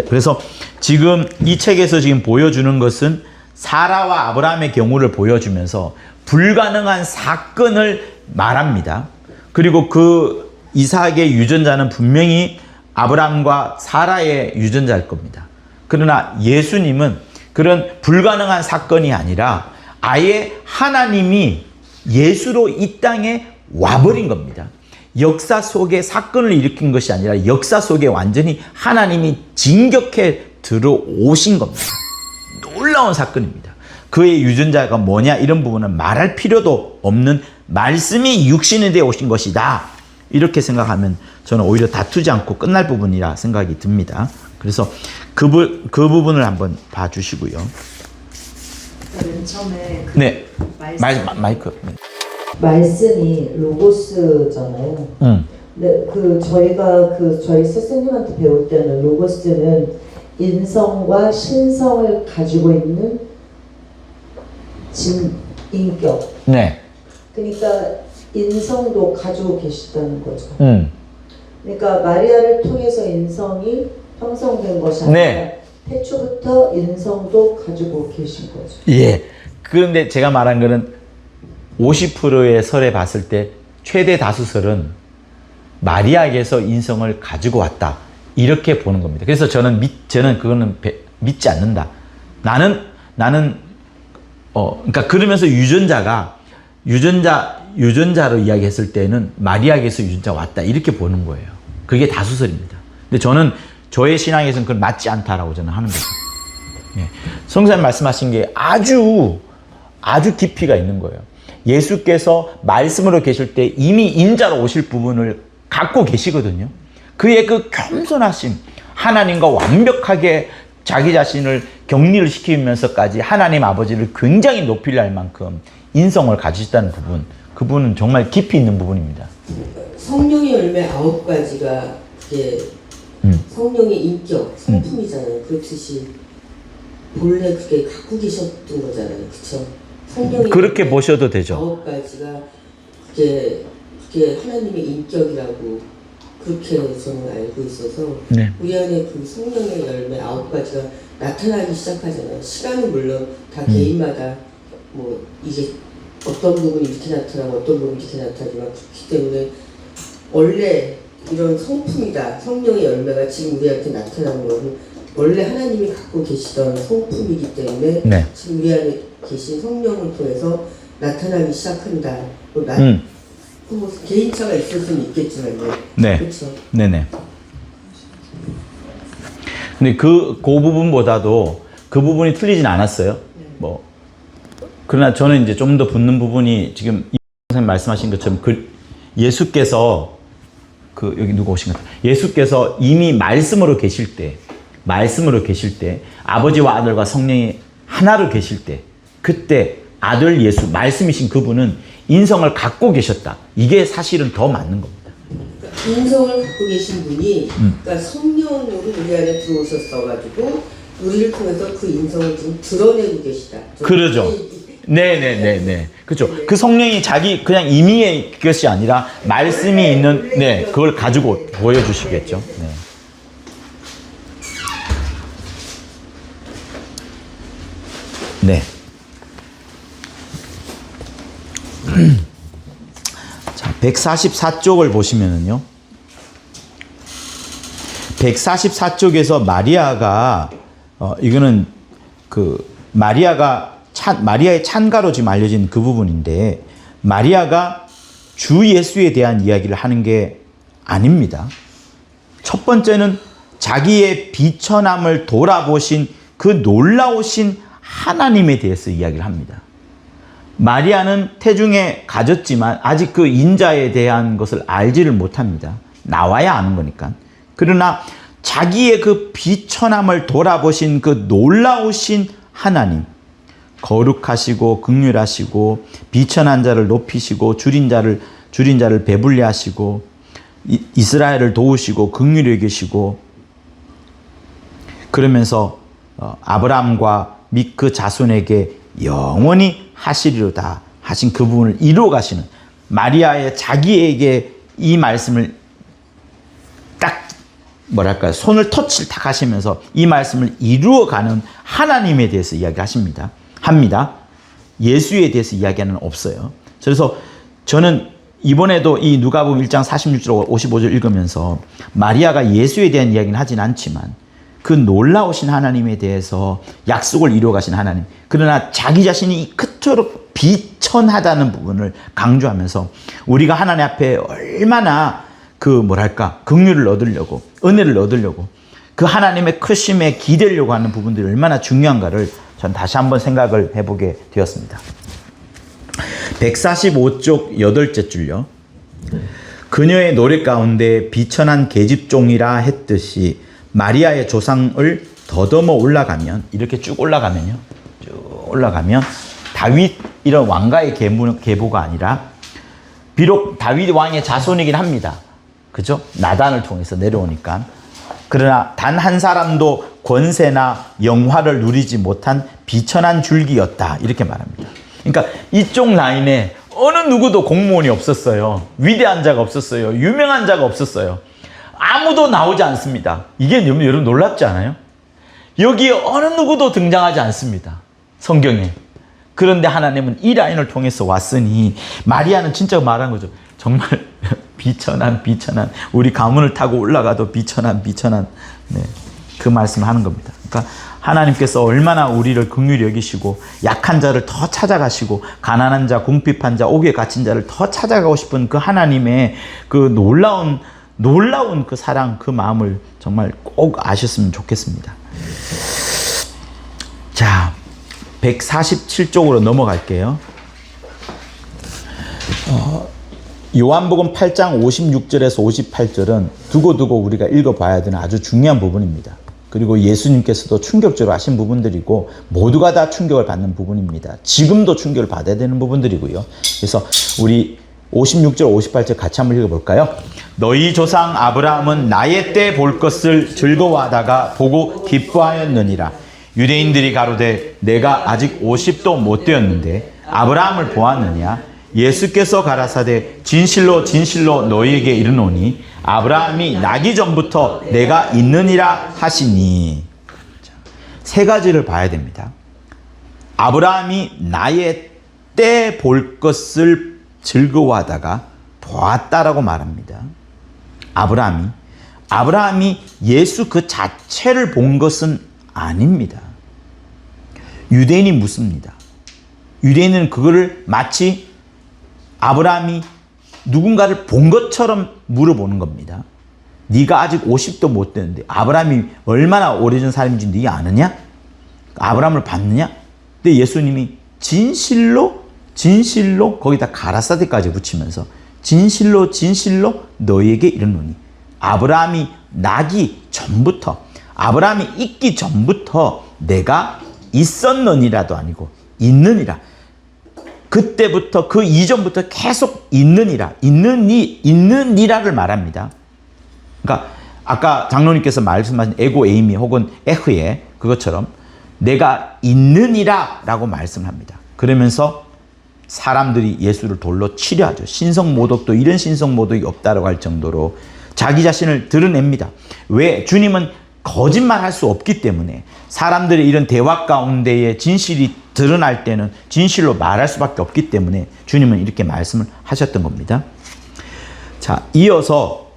그래서 지금 이 책에서 지금 보여주는 것은 사라와 아브라함의 경우를 보여주면서 불가능한 사건을 말합니다. 그리고 그 이삭의 유전자는 분명히 아브라함과 사라의 유전자일 겁니다. 그러나 예수님은 그런 불가능한 사건이 아니라 아예 하나님이 예수로 이 땅에 와버린 겁니다. 역사 속에 사건을 일으킨 것이 아니라 역사 속에 완전히 하나님이 진격해 들어오신 겁니다. 놀라운 사건입니다. 그의 유전자가 뭐냐 이런 부분은 말할 필요도 없는 말씀이 육신이 되어 오신 것이다. 이렇게 생각하면 저는 오히려 다투지 않고 끝날 부분이라 생각이 듭니다. 그래서 그 부분을 한번 봐주시고요. 맨 처음에 네, 마이크. 네. 말씀이 로고스잖아요. 근데 저희가 저희 스승님한테 배울 때는 로고스는 인성과 신성을 가지고 있는 인격. 네. 그러니까 인성도 가지고 계시다는 거죠. 그러니까 마리아를 통해서 인성이 형성된 것이 아니라 네. 태초부터 인성도 가지고 계신 거죠. 예. 그런데 제가 말한 거는 50%의 설에 봤을 때 최대 다수설은 마리아에게서 인성을 가지고 왔다. 이렇게 보는 겁니다. 그래서 저는 그거는 믿지 않는다. 그러니까 그러면서 유전자로 이야기했을 때는 마리아에게서 유전자가 왔다. 이렇게 보는 거예요. 그게 다수설입니다. 근데 저는 저의 신앙에서는 그건 맞지 않다라고 저는 하는 거죠. 예. 성사님 말씀하신 게 아주 깊이가 있는 거예요. 예수께서 말씀으로 계실 때 이미 인자로 오실 부분을 갖고 계시거든요. 그의 그 겸손하심, 하나님과 완벽하게 자기 자신을 격리를 시키면서까지 하나님 아버지를 굉장히 높이려 할 만큼 인성을 가지셨다는 부분, 그분은 정말 깊이 있는 부분입니다. 성령의 열매 9가지가 그게 성령의 인격, 성품이잖아요. 그렇듯이 본래 그게 갖고 계셨던 거잖아요. 그렇죠? 성령의 그렇게 보셔도 되죠. 9가지가 그게 하나님의 인격이라고 그렇게 저는 알고 있어서 네. 우리 안에 그 성령의 열매 9가지가 나타나기 시작하잖아요. 시간은 물론 다 개인마다 뭐 이게 어떤 부분이 이렇게 나타나고 어떤 부분이 이렇게 나타나지만 그렇기 때문에 원래 이런 성품이다. 성령의 열매가 지금 우리한테 나타나는 것은 원래 하나님이 갖고 계시던 성품이기 때문에 네. 지금 우리 안에 계신 성령을 통해서 나타나기 시작한다. 뭐 개인차가 있을 수는 있겠지만요. 네. 그렇죠. 네네. 근데 그 부분보다도 그 부분이 틀리진 않았어요. 뭐 그러나 저는 이제 좀 더 붙는 부분이 지금 이 선생님 말씀하신 것처럼 예수께서 여기 누가 오신 것 같아요. 예수께서 이미 말씀으로 계실 때 아버지와 아들과 성령이 하나로 계실 때 그때 아들 예수 말씀이신 그분은 인성을 갖고 계셨다. 이게 사실은 더 맞는 겁니다. 인성을 갖고 계신 분이 그러니까 성령으로 우리 안에 들어오셨어가지고 우리를 통해서 그 인성을 좀 드러내고 계시다. 그러죠. 네네네네. 그렇죠. 그 성령이 자기 그냥 임의의 것이 아니라 말씀이 있는 그걸 가지고 보여주시겠죠. 네. 자, 144쪽을 보시면은요. 144쪽에서 마리아가 이거는 그 마리아의 찬가로 지금 알려진 그 부분인데 마리아가 주 예수에 대한 이야기를 하는 게 아닙니다. 첫 번째는 자기의 비천함을 돌아보신 그 놀라우신 하나님에 대해서 이야기를 합니다. 마리아는 태중에 가졌지만 아직 그 인자에 대한 것을 알지를 못합니다. 나와야 아는 거니까. 그러나 자기의 그 비천함을 돌아보신 그 놀라우신 하나님, 거룩하시고 긍휼하시고 비천한 자를 높이시고 줄인 자를 배불리 하시고 이스라엘을 도우시고 긍휼히 여기시고 그러면서 아브라함과 및 그 자손에게 영원히 하시리로다 하신 그 부분을 이루어 가시는 마리아의 자기에게 이 말씀을 딱 뭐랄까요 손을 터치를 딱 하시면서 이 말씀을 이루어가는 하나님에 대해서 이야기하십니다. 합니다. 예수에 대해서 이야기하는 없어요. 그래서 저는 이번에도 이 누가복음 1장 46절 55절 읽으면서 마리아가 예수에 대한 이야기는 하진 않지만 그 놀라우신 하나님에 대해서 약속을 이루어가신 하나님, 그러나 자기 자신이 그토록 비천하다는 부분을 강조하면서 우리가 하나님 앞에 얼마나 그 뭐랄까 긍휼을 얻으려고 은혜를 얻으려고 그 하나님의 크심에 기대려고 하는 부분들이 얼마나 중요한가를 전 다시 한번 생각을 해보게 되었습니다. 145쪽 8째 줄요. 그녀의 노래 가운데 비천한 계집종이라 했듯이 마리아의 조상을 더듬어 올라가면 이렇게 쭉 올라가면요. 쭉 올라가면 다윗 이런 왕가의 계보가 아니라 비록 다윗 왕의 자손이긴 합니다. 그죠? 나단을 통해서 내려오니까. 그러나 단 한 사람도 권세나 영화를 누리지 못한 비천한 줄기였다. 이렇게 말합니다. 그러니까 이쪽 라인에 어느 누구도 공무원이 없었어요. 위대한 자가 없었어요. 유명한 자가 없었어요. 아무도 나오지 않습니다. 이게 여러분 놀랍지 않아요? 여기에 어느 누구도 등장하지 않습니다. 성경에. 그런데 하나님은 이 라인을 통해서 왔으니 마리아는 진짜 말한 거죠. 정말 비천한 우리 가문을 타고 올라가도 비천한 그 말씀을 하는 겁니다. 그러니까 하나님께서 얼마나 우리를 긍휼히 여기시고 약한 자를 더 찾아가시고 가난한 자, 궁핍한 자, 옥에 갇힌 자를 더 찾아가고 싶은 그 하나님의 그 놀라운 그 사랑, 그 마음을 정말 꼭 아셨으면 좋겠습니다. 자, 147쪽으로 넘어갈게요. 요한복음 8장 56절에서 58절은 두고두고 우리가 읽어봐야 되는 아주 중요한 부분입니다. 그리고 예수님께서도 충격적으로 하신 부분들이고 모두가 다 충격을 받는 부분입니다. 지금도 충격을 받아야 되는 부분들이고요. 그래서 우리 56절 58절 같이 한번 읽어볼까요? 너희 조상 아브라함은 나의 때 볼 것을 즐거워하다가 보고 기뻐하였느니라. 유대인들이 가로되 내가 아직 50도 못 되었는데 아브라함을 보았느냐? 예수께서 가라사대 진실로 진실로 너희에게 이르노니 아브라함이 나기 전부터 내가 있느니라 하시니. 세 가지를 봐야 됩니다. 아브라함이 나의 때 볼 것을 즐거워하다가 보았다라고 말합니다. 아브라함이 예수 그 자체를 본 것은 아닙니다. 유대인이 묻습니다. 유대인은 그거를 마치 아브라함이 누군가를 본 것처럼 물어보는 겁니다. 네가 아직 50도 못 됐는데 아브라함이 얼마나 오래전 사람인지 네가 아느냐? 아브라함을 봤느냐? 근데 예수님이 진실로 거기다 가라사대까지 붙이면서 진실로 너희에게 이르노니 아브라함이 나기 전부터 아브라함이 있기 전부터 내가 있었느니라도 아니고 있느니라. 그때부터 그 이전부터 계속 있느니라. 있느니라를 말합니다. 그러니까 아까 장로님께서 말씀하신 에고 에이미 혹은 에흐에 그것처럼 내가 있느니라 라고 말씀합니다. 그러면서 사람들이 예수를 돌로 치려 하죠. 신성모독도 이런 신성모독이 없다라고 할 정도로 자기 자신을 드러냅니다. 왜? 주님은 거짓말할 수 없기 때문에 사람들의 이런 대화 가운데에 진실이 드러날 때는 진실로 말할 수밖에 없기 때문에 주님은 이렇게 말씀을 하셨던 겁니다. 자, 이어서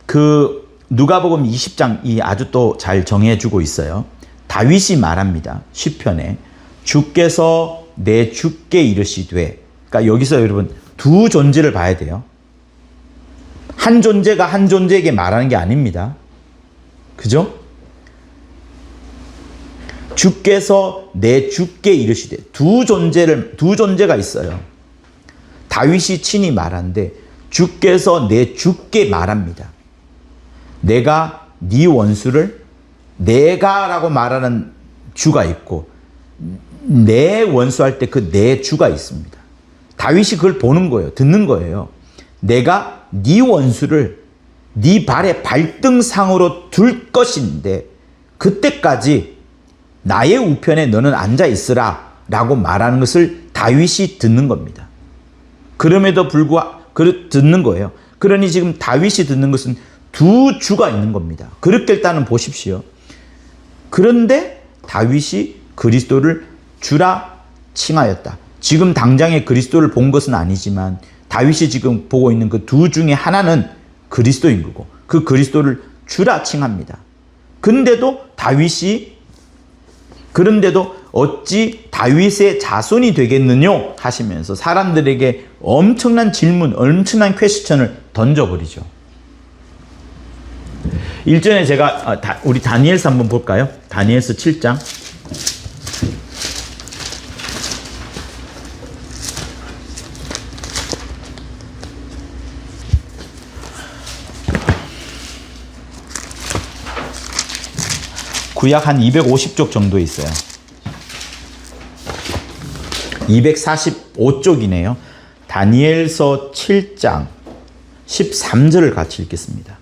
그 누가복음 20장이 아주 또 잘 정해주고 있어요. 다윗이 말합니다. 시편에 주께서 내 주께 이르시되, 그러니까 여기서 여러분 두 존재를 봐야 돼요. 한 존재가 한 존재에게 말하는 게 아닙니다. 그죠? 주께서 내 주께 이르시되, 두 존재가 있어요. 다윗이 친히 말하는데 주께서 내 주께 말합니다. 내가 네 원수를 내가라고 말하는 주가 있고 내 원수할 때 그 내 주가 있습니다. 다윗이 그걸 보는 거예요. 듣는 거예요. 내가 네 원수를 네 발의 발등상으로 둘 것인데 그때까지 나의 우편에 너는 앉아 있으라 라고 말하는 것을 다윗이 듣는 겁니다. 그럼에도 불구하고 듣는 거예요. 그러니 지금 다윗이 듣는 것은 두 주가 있는 겁니다. 그렇게 일단은 보십시오. 그런데 다윗이 그리스도를 주라 칭하였다. 지금 당장에 그리스도를 본 것은 아니지만 다윗이 지금 보고 있는 그 두 중에 하나는 그리스도인 거고 그 그리스도를 주라 칭합니다. 그런데도 어찌 다윗의 자손이 되겠느냐 하시면서 사람들에게 엄청난 질문, 엄청난 퀘스천을 던져버리죠. 일전에 제가 우리 다니엘서 한번 볼까요? 다니엘서 7장. 구약 한 250쪽 정도 있어요. 245쪽이네요. 다니엘서 7장 13절을 같이 읽겠습니다.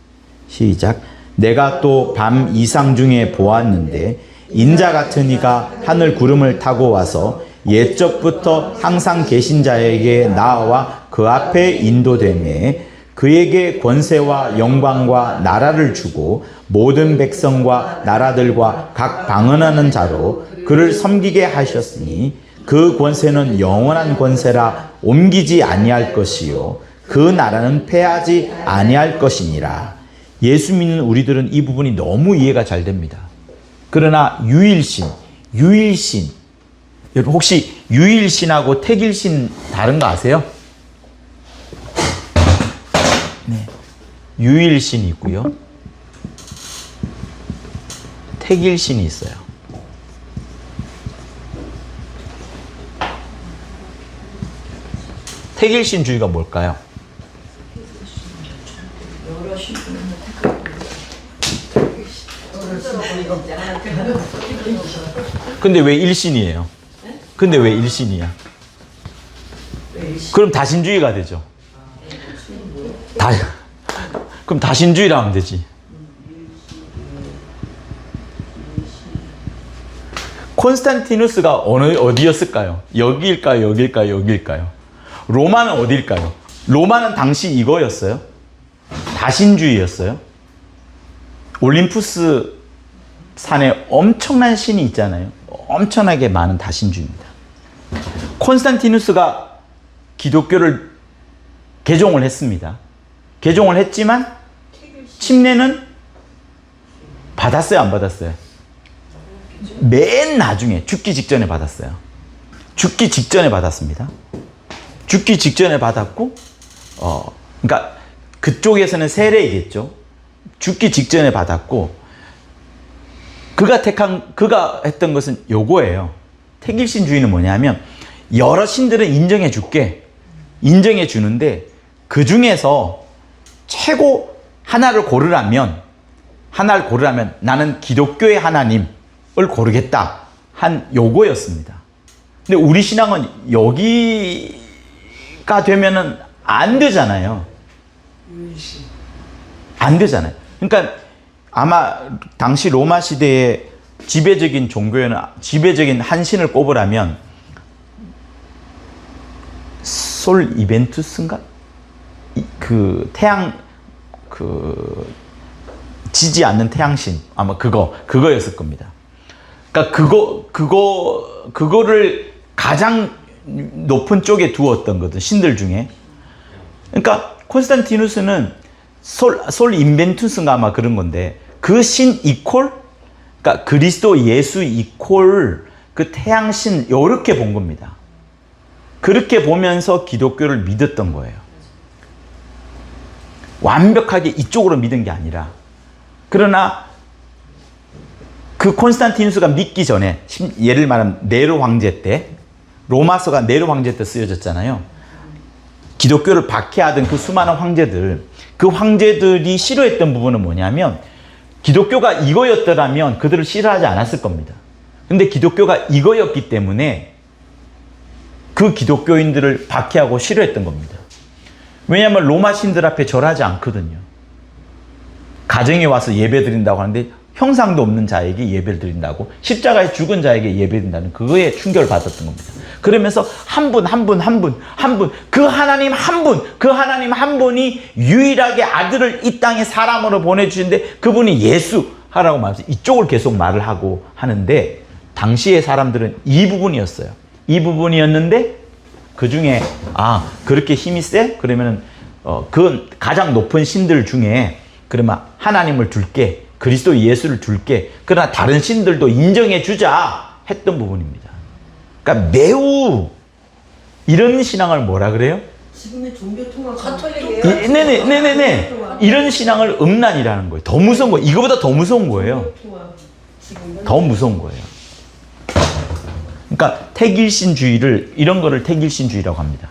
시작. 내가 또 밤 이상 중에 보았는데 인자 같은 이가 하늘 구름을 타고 와서 옛적부터 항상 계신 자에게 나아와 그 앞에 인도되매 그에게 권세와 영광과 나라를 주고 모든 백성과 나라들과 각 방언하는 자로 그를 섬기게 하셨으니 그 권세는 영원한 권세라 옮기지 아니할 것이요 그 나라는 패하지 아니할 것이니라. 예수 믿는 우리들은 이 부분이 너무 이해가 잘 됩니다. 그러나 유일신 여러분 혹시 유일신하고 택일신 다른 거 아세요? 네, 유일신이 있고요. 택일신이 있어요. 택일신주의가 뭘까요? 근데 왜 일신이에요? 근데 왜 일신이야? 그럼 다신주의가 되죠. 그럼 다신주의라 하면 되지. 콘스탄티누스가 어디였을까요? 여기일까요? 로마는 어디일까요? 로마는 당시 이거였어요. 다신주의였어요. 올림푸스 산에 엄청난 신이 있잖아요. 엄청나게 많은 다신주의입니다. 콘스탄티누스가 기독교를 개종을 했습니다. 개종을 했지만 침례는 받았어요, 안 받았어요? 맨 나중에 죽기 직전에 받았어요. 죽기 직전에 받았습니다. 죽기 직전에 받았고, 그러니까 그쪽에서는 세례이겠죠. 죽기 직전에 받았고, 그가 했던 것은 요거예요. 택일신주의는 뭐냐면 여러 신들은 인정해 주는데 그 중에서 최고 하나를 고르라면 나는 기독교의 하나님을 고르겠다 한 요거였습니다. 근데 우리 신앙은 여기가 되면은 안 되잖아요. 안 되잖아요. 그러니까 아마 당시 로마 시대의 지배적인 종교에는 지배적인 한 신을 꼽으라면 솔 이벤투스인가? 그 지지 않는 태양신 아마 그거였을 겁니다. 그러니까 그거를 가장 높은 쪽에 두었던 거든 신들 중에. 그러니까 콘스탄티누스는 솔 인벤투스인가 아마 그런 건데 그 신 이퀄 그러니까 그리스도 예수 이퀄 그 태양신 요렇게 본 겁니다. 그렇게 보면서 기독교를 믿었던 거예요. 완벽하게 이쪽으로 믿은 게 아니라. 그러나 그 콘스탄티누스가 믿기 전에 예를 말하면 네로 황제 때 로마서가 네로 황제 때 쓰여졌잖아요. 기독교를 박해하던 그 수많은 황제들 그 황제들이 싫어했던 부분은 뭐냐면 기독교가 이거였더라면 그들을 싫어하지 않았을 겁니다. 근데 기독교가 이거였기 때문에 그 기독교인들을 박해하고 싫어했던 겁니다. 왜냐하면 로마 신들 앞에 절하지 않거든요. 가정에 와서 예배 드린다고 하는데 형상도 없는 자에게 예배를 드린다고 십자가에 죽은 자에게 예배 드린다는 그거에 충격을 받았던 겁니다. 그러면서 한 분 그 하나님 한 분이 유일하게 아들을 이 땅에 사람으로 보내주신데 그분이 예수 하라고 말해서 이쪽을 계속 말을 하고 하는데 당시의 사람들은 이 부분이었어요. 이 부분이었는데 그 중에 그렇게 힘이 세? 그러면은 그 가장 높은 신들 중에 그러면 하나님을 둘게 그리스도 예수를 둘게 그러나 다른 신들도 인정해 주자 했던 부분입니다. 그러니까 매우 이런 신앙을 뭐라 그래요? 지금의 종교 통합 카톨릭이에요? 네네네네네 이런 신앙을 음란이라는 거예요. 더 무서운 거예요. 이거보다 더 무서운 거예요. 더 무서운 거예요. 그러니까 택일신주의를 이런 거를 택일신주의라고 합니다.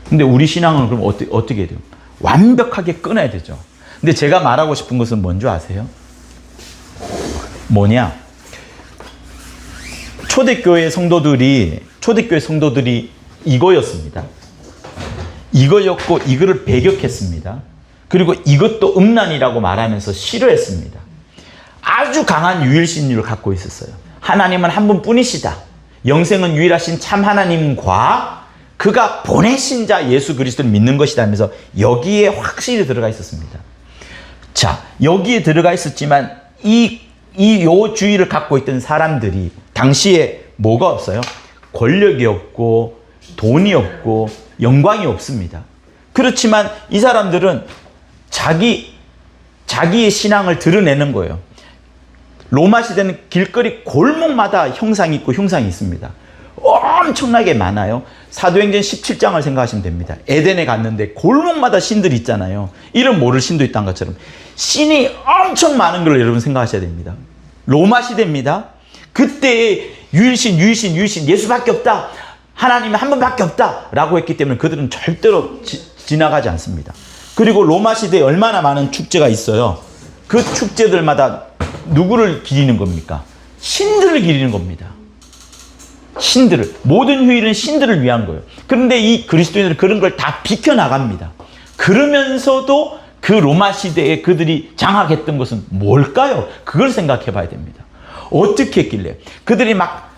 근데 우리 신앙은 그럼 어떻게 해야 돼요? 완벽하게 끊어야 되죠. 근데 제가 말하고 싶은 것은 뭔지 아세요? 뭐냐? 초대교회 성도들이 이거였습니다. 이거였고 이거를 배격했습니다. 그리고 이것도 음란이라고 말하면서 싫어했습니다. 아주 강한 유일신을 갖고 있었어요. 하나님은 한 분뿐이시다. 영생은 유일하신 참 하나님과 그가 보내신 자 예수 그리스도를 믿는 것이다 하면서 여기에 확실히 들어가 있었습니다. 자, 여기에 들어가 있었지만 요 주의를 갖고 있던 사람들이 당시에 뭐가 없어요? 권력이 없고 돈이 없고 영광이 없습니다. 그렇지만 이 사람들은 자기의 신앙을 드러내는 거예요. 로마 시대는 길거리 골목마다 형상이 있고 흉상이 있습니다. 엄청나게 많아요. 사도행전 17장을 생각하시면 됩니다. 에덴에 갔는데 골목마다 신들이 있잖아요. 이름 모를 신도 있다는 것처럼 신이 엄청 많은 걸 여러분 생각하셔야 됩니다. 로마 시대입니다. 그때 유일신 예수밖에 없다. 하나님이 한 분밖에 없다 라고 했기 때문에 그들은 절대로 지나가지 않습니다. 그리고 로마 시대에 얼마나 많은 축제가 있어요. 그 축제들마다 누구를 기리는 겁니까? 신들을 기리는 겁니다. 신들을. 모든 휴일은 신들을 위한 거예요. 그런데 이 그리스도인들은 그런 걸 다 비켜나갑니다. 그러면서도 그 로마 시대에 그들이 장악했던 것은 뭘까요? 그걸 생각해 봐야 됩니다. 어떻게 했길래? 그들이 막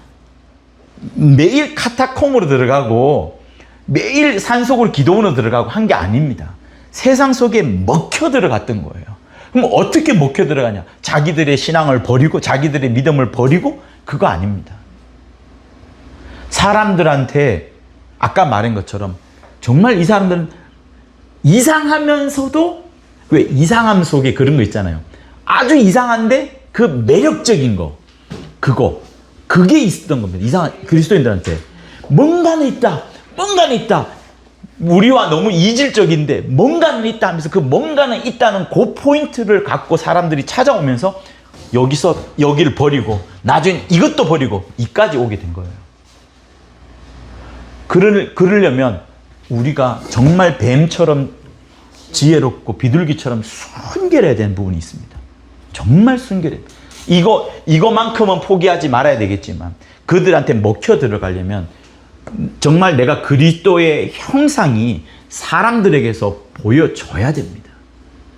매일 카타콤으로 들어가고 매일 산속으로 기도원으로 들어가고 한 게 아닙니다. 세상 속에 먹혀 들어갔던 거예요. 그럼 어떻게 먹혀 들어가냐? 자기들의 신앙을 버리고 자기들의 믿음을 버리고 그거 아닙니다. 사람들한테 아까 말한 것처럼 정말 이 사람들은 이상하면서도 왜 이상함 속에 그런 거 있잖아요. 아주 이상한데 그 매력적인 거 그게 있었던 겁니다. 이상한 그리스도인들한테 뭔가는 있다. 우리와 너무 이질적인데 뭔가는 있다 하면서 그 뭔가는 있다는 그 포인트를 갖고 사람들이 찾아오면서 여기를 버리고 나중에 이것도 버리고 이까지 오게 된 거예요. 그러려면 우리가 정말 뱀처럼 지혜롭고 비둘기처럼 순결해야 되는 부분이 있습니다. 정말 순결해야 돼요. 이거만큼은 포기하지 말아야 되겠지만 그들한테 먹혀 들어가려면 정말 내가 그리스도의 형상이 사람들에게서 보여져야 됩니다.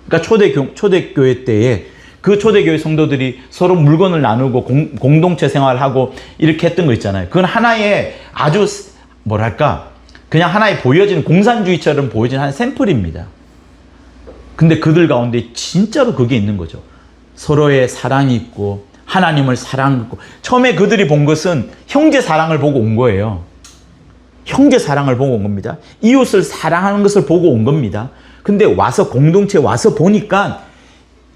그러니까 초대교회 때에 그 초대교회 성도들이 서로 물건을 나누고 공동체 생활하고 이렇게 했던 거 있잖아요. 그건 하나의 아주 뭐랄까 그냥 하나의 보여지는 공산주의처럼 보여지는 한 샘플입니다. 근데 그들 가운데 진짜로 그게 있는 거죠. 서로의 사랑이 있고 하나님을 사랑하고 처음에 그들이 본 것은 형제 사랑을 보고 온 거예요. 형제 사랑을 보고 온 겁니다. 이웃을 사랑하는 것을 보고 온 겁니다. 근데 와서 공동체에 와서 보니까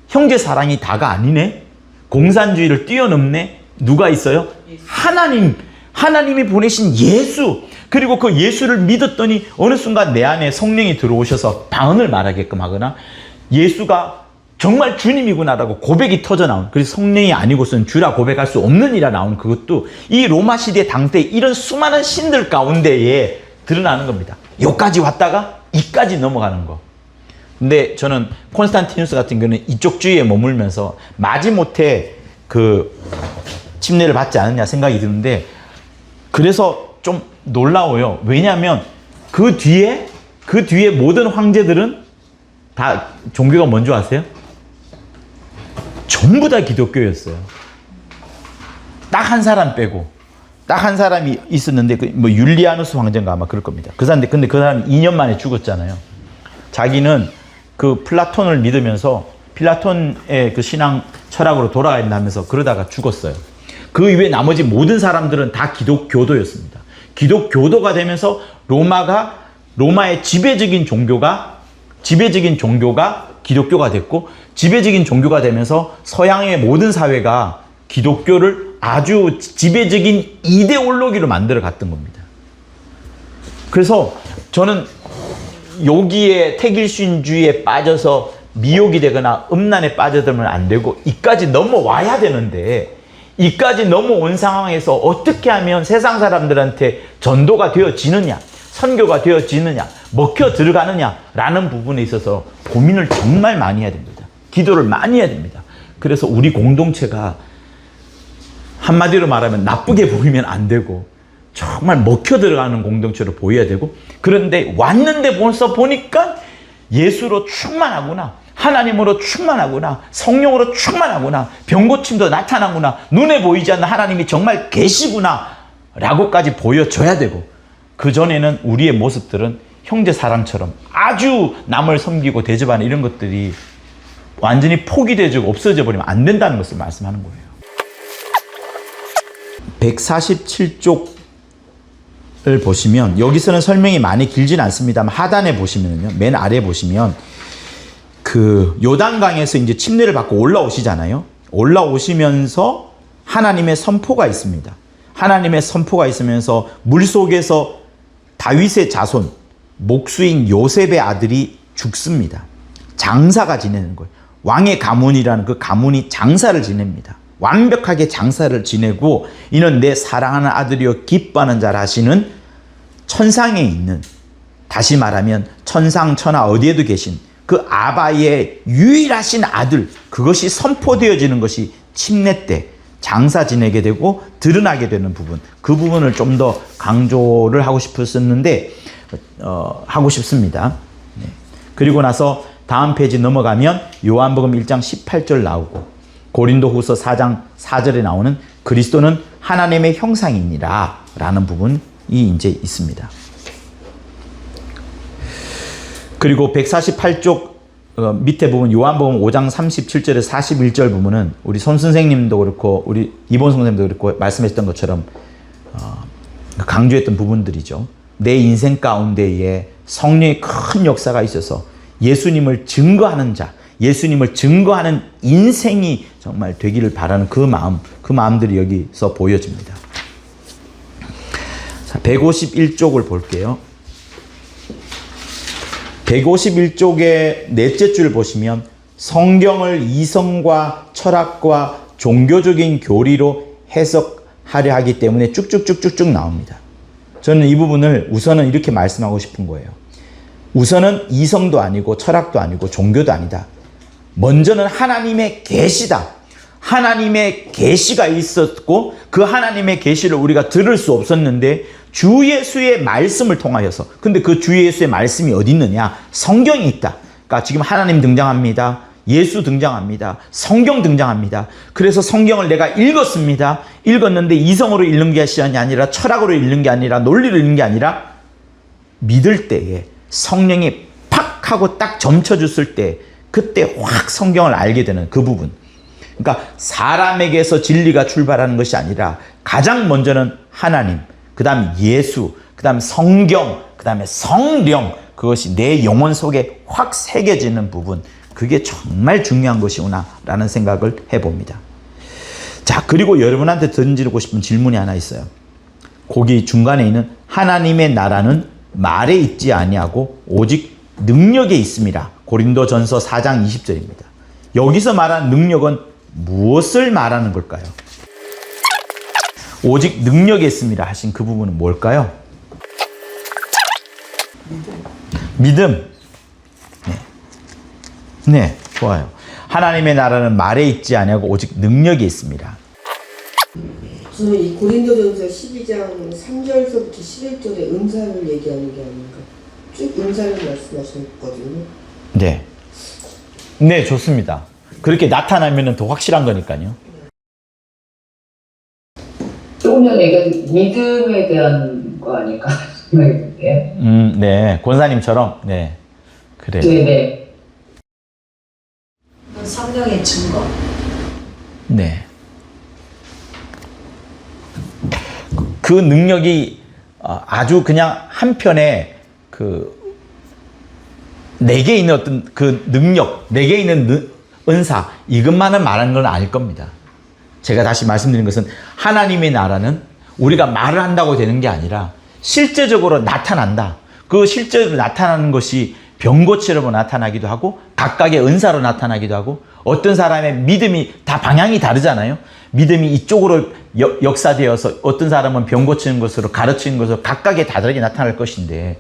형제 사랑이 다가 아니네. 공산주의를 뛰어넘네. 누가 있어요? 하나님이 보내신 예수. 그리고 그 예수를 믿었더니 어느 순간 내 안에 성령이 들어오셔서 방언을 말하게끔 하거나 예수가 정말 주님이구나라고 고백이 터져 나온, 그래서 성령이 아니고서는 주라 고백할 수 없느니라 나온 그것도 이 로마 시대 당대 이런 수많은 신들 가운데에 드러나는 겁니다. 여기까지 왔다가 이까지 넘어가는 거. 근데 저는 콘스탄티누스 같은 경우는 이쪽 주위에 머물면서 마지못해 그 침례를 받지 않았냐 생각이 드는데, 그래서 좀 놀라워요. 왜냐하면 그 뒤에 모든 황제들은 다 종교가 뭔지 아세요? 전부 다 기독교였어요. 딱 한 사람 빼고. 딱 한 사람이 있었는데 뭐 율리아누스 황제인가 아마 그럴 겁니다. 근데 그 사람이 2년 만에 죽었잖아요. 자기는 그 플라톤을 믿으면서 플라톤의 그 신앙 철학으로 돌아가야 된다면서 그러다가 죽었어요. 그 이외에 나머지 모든 사람들은 다 기독교도였습니다. 기독교도가 되면서 로마의 지배적인 종교가 기독교가 됐고, 지배적인 종교가 되면서 서양의 모든 사회가 기독교를 아주 지배적인 이데올로기로 만들어 갔던 겁니다. 그래서 저는 여기에 택일신주의에 빠져서 미혹이 되거나 음란에 빠져들면 안 되고 이까지 넘어와야 되는데, 이까지 넘어온 상황에서 어떻게 하면 세상 사람들한테 전도가 되어지느냐, 선교가 되어지느냐, 먹혀 들어가느냐라는 부분에 있어서 고민을 정말 많이 해야 됩니다. 기도를 많이 해야 됩니다. 그래서 우리 공동체가 한마디로 말하면 나쁘게 보이면 안 되고 정말 먹혀 들어가는 공동체로 보여야 되고, 그런데 왔는데 벌써 보니까 예수로 충만하구나, 하나님으로 충만하구나, 성령으로 충만하구나, 병고침도 나타나구나, 눈에 보이지 않는 하나님이 정말 계시구나 라고까지 보여줘야 되고, 그전에는 우리의 모습들은 형제 사랑처럼 아주 남을 섬기고 대접하는 이런 것들이 완전히 포기되고 없어져 버리면 안 된다는 것을 말씀하는 거예요. 147쪽을 보시면, 여기서는 설명이 많이 길진 않습니다만 하단에 보시면요, 맨 아래 보시면 그 요단강에서 이제 침례를 받고 올라오시잖아요. 올라오시면서 하나님의 선포가 있습니다. 하나님의 선포가 있으면서 물속에서 다윗의 자손, 목수인 요셉의 아들이 죽습니다. 장사가 지내는 거예요. 왕의 가문이라는 그 가문이 장사를 지냅니다. 완벽하게 장사를 지내고, 이는 내 사랑하는 아들이요 기뻐하는 자라 하시는 천상에 있는, 다시 말하면 천상 천하 어디에도 계신 그 아바의 유일하신 아들, 그것이 선포되어지는 것이 침례 때 장사 지내게 되고 드러나게 되는 부분, 그 부분을 좀 더 강조를 하고 싶었었는데 하고 싶습니다. 네. 그리고 나서 다음 페이지 넘어가면 요한복음 1장 18절 나오고 고린도후서 4장 4절에 나오는 그리스도는 하나님의 형상이니라 라는 부분이 이제 있습니다. 그리고 148쪽 밑에 부분 요한복음 5장 37절에 41절 부분은 우리 손 선생님도 그렇고 우리 이본 선생님도 그렇고 말씀했던 것처럼 강조했던 부분들이죠. 내 인생 가운데에 성령의 큰 역사가 있어서 예수님을 증거하는 자, 예수님을 증거하는 인생이 정말 되기를 바라는 그 마음들이 여기서 보여집니다. 자, 151쪽을 볼게요. 151쪽의 넷째 줄 보시면 성경을 이성과 철학과 종교적인 교리로 해석하려 하기 때문에 쭉쭉쭉쭉쭉 나옵니다. 저는 이 부분을 우선은 이렇게 말씀하고 싶은 거예요. 우선은 이성도 아니고 철학도 아니고 종교도 아니다. 먼저는 하나님의 계시다. 하나님의 계시가 있었고 그 하나님의 계시를 우리가 들을 수 없었는데 주 예수의 말씀을 통하여서, 근데 그 주 예수의 말씀이 어디 있느냐? 성경이 있다. 그러니까 지금 하나님 등장합니다. 예수 등장합니다. 성경 등장합니다. 그래서 성경을 내가 읽었습니다. 읽었는데 이성으로 읽는 것이 아니라 철학으로 읽는 게 아니라 논리로 읽는 게 아니라 믿을 때에 성령이 팍 하고 딱 점쳐줬을 때 그때 확 성경을 알게 되는 그 부분. 그러니까 사람에게서 진리가 출발하는 것이 아니라 가장 먼저는 하나님, 그 다음 예수, 그 다음 성경, 그 다음에 성령, 그것이 내 영혼 속에 확 새겨지는 부분, 그게 정말 중요한 것이구나 라는 생각을 해봅니다. 자, 그리고 여러분한테 던지고 싶은 질문이 하나 있어요. 거기 중간에 있는 하나님의 나라는 말에 있지 아니하고 오직 능력에 있습니다. 고린도전서 4장 20절입니다. 여기서 말하는 능력은 무엇을 말하는 걸까요? 오직 능력에 있습니다 하신 그 부분은 뭘까요? 믿음. 네, 좋아요. 하나님의 나라는 말에 있지 아니하고 오직 능력에 있습니다. 저는 이 고린도전서 12장 3절서부터 11절에 은사를 얘기하는 게 아닌가. 쭉 은사를 말씀하셨거든요. 네. 네, 좋습니다. 그렇게 나타나면 더 확실한 거니까요. 조금 전에 얘기한 믿음에 대한 거 아닐까 생각이 드는데요. 네. 권사님처럼, 네. 그래요. 네. 성령의 증거. 네. 그 능력이 아주 그냥 한편에 내게 있는 어떤 그 능력, 내게 있는 은사, 이것만을 말하는 건 아닐 겁니다. 제가 다시 말씀드린 것은 하나님의 나라는 우리가 말을 한다고 되는 게 아니라 실제적으로 나타난다. 그 실제로 나타나는 것이 병고치로 나타나기도 하고 각각의 은사로 나타나기도 하고 어떤 사람의 믿음이 다 방향이 다르잖아요. 믿음이 이쪽으로 역사되어서 어떤 사람은 병 고치는 것으로 가르치는 것으로 각각의 다르게 나타날 것인데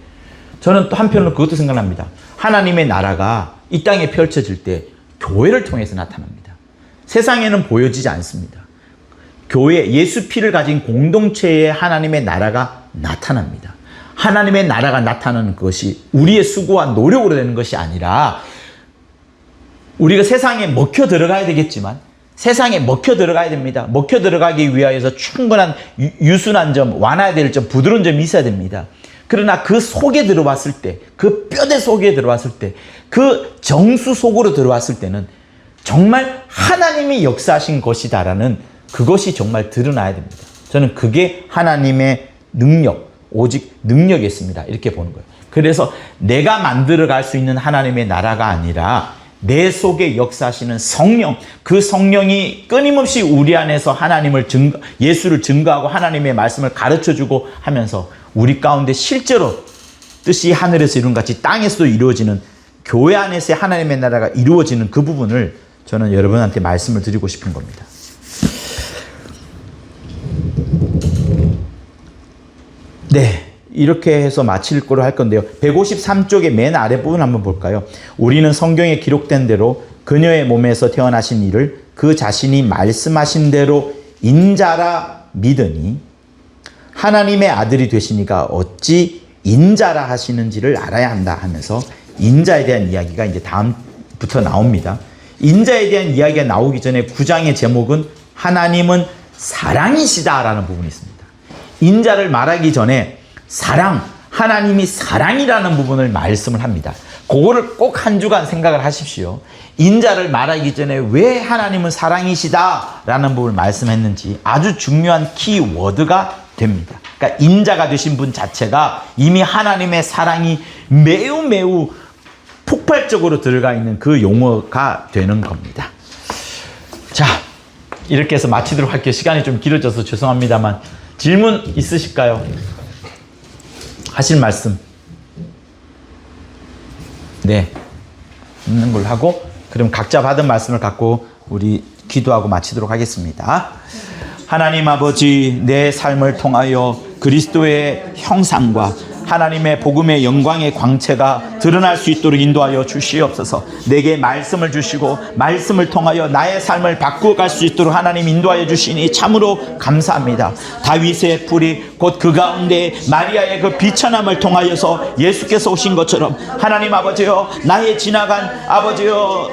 저는 또 한편으로 그것도 생각납니다. 하나님의 나라가 이 땅에 펼쳐질 때 교회를 통해서 나타납니다. 세상에는 보여지지 않습니다. 교회, 예수 피를 가진 공동체에 하나님의 나라가 나타납니다. 하나님의 나라가 나타나는 것이 우리의 수고와 노력으로 되는 것이 아니라 우리가 세상에 먹혀 들어가야 되겠지만 세상에 먹혀 들어가야 됩니다. 먹혀 들어가기 위하여서 충분한 유순한 점, 완화해야 될 점, 부드러운 점이 있어야 됩니다. 그러나 그 속에 들어왔을 때, 그 뼈대 속에 들어왔을 때, 그 정수 속으로 들어왔을 때는 정말 하나님이 역사하신 것이다라는 그것이 정말 드러나야 됩니다. 저는 그게 하나님의 능력, 오직 능력이 있습니다. 이렇게 보는 거예요. 그래서 내가 만들어갈 수 있는 하나님의 나라가 아니라 내 속에 역사하시는 성령, 그 성령이 끊임없이 우리 안에서 하나님을 예수를 증거하고 하나님의 말씀을 가르쳐주고 하면서 우리 가운데 실제로 뜻이 하늘에서 이룬 같이 땅에서도 이루어지는 교회 안에서의 하나님의 나라가 이루어지는 그 부분을 저는 여러분한테 말씀을 드리고 싶은 겁니다. 네, 이렇게 해서 마칠 거로 할 건데요. 153쪽의 맨 아래 부분 한번 볼까요? 우리는 성경에 기록된 대로 그녀의 몸에서 태어나신 이를 그 자신이 말씀하신 대로 인자라 믿으니 하나님의 아들이 되시니까 어찌 인자라 하시는지를 알아야 한다 하면서 인자에 대한 이야기가 이제 다음부터 나옵니다. 인자에 대한 이야기가 나오기 전에 9장의 제목은 하나님은 사랑이시다라는 부분이 있습니다. 인자를 말하기 전에 사랑, 하나님이 사랑이라는 부분을 말씀을 합니다. 그거를 꼭 한 주간 생각을 하십시오. 인자를 말하기 전에 왜 하나님은 사랑이시다라는 부분을 말씀했는지 아주 중요한 키워드가 됩니다. 그러니까 인자가 되신 분 자체가 이미 하나님의 사랑이 매우 폭발적으로 들어가 있는 그 용어가 되는 겁니다. 자, 이렇게 해서 마치도록 할게요. 시간이 좀 길어져서 죄송합니다만 질문 있으실까요? 하실 말씀? 네, 있는 걸로 하고 그럼 각자 받은 말씀을 갖고 우리 기도하고 마치도록 하겠습니다. 하나님 아버지, 내 삶을 통하여 그리스도의 형상과 하나님의 복음의 영광의 광채가 드러날 수 있도록 인도하여 주시옵소서. 내게 말씀을 주시고 말씀을 통하여 나의 삶을 바꾸어 갈 수 있도록 하나님 인도하여 주시니 참으로 감사합니다. 다윗의 불이 곧 그 가운데 마리아의 그 비천함을 통하여서 예수께서 오신 것처럼 하나님 아버지여, 나의 지나간 아버지여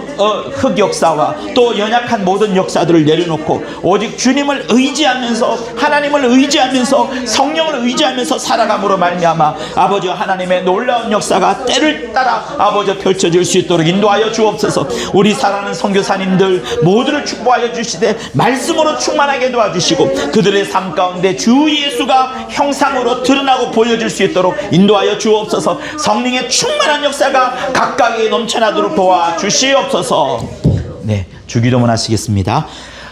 흑역사와 또 연약한 모든 역사들을 내려놓고 오직 주님을 의지하면서, 하나님을 의지하면서, 성령을 의지하면서 살아감으로 말미암아 아버지여, 하나님의 놀라운 역사가 때를 따라 아버지여 펼쳐질 수 있도록 인도하여 주옵소서. 우리 사랑하는 선교사님들 모두를 축복하여 주시되 말씀으로 충만하게 도와주시고 그들의 삶 가운데 주 예수가 형상으로 드러나고 보여질 수 있도록 인도하여 주옵소서. 성령의 충만한 역사가 각각에게 넘쳐나도록 도와주시옵소서. 네, 주기도문 하시겠습니다.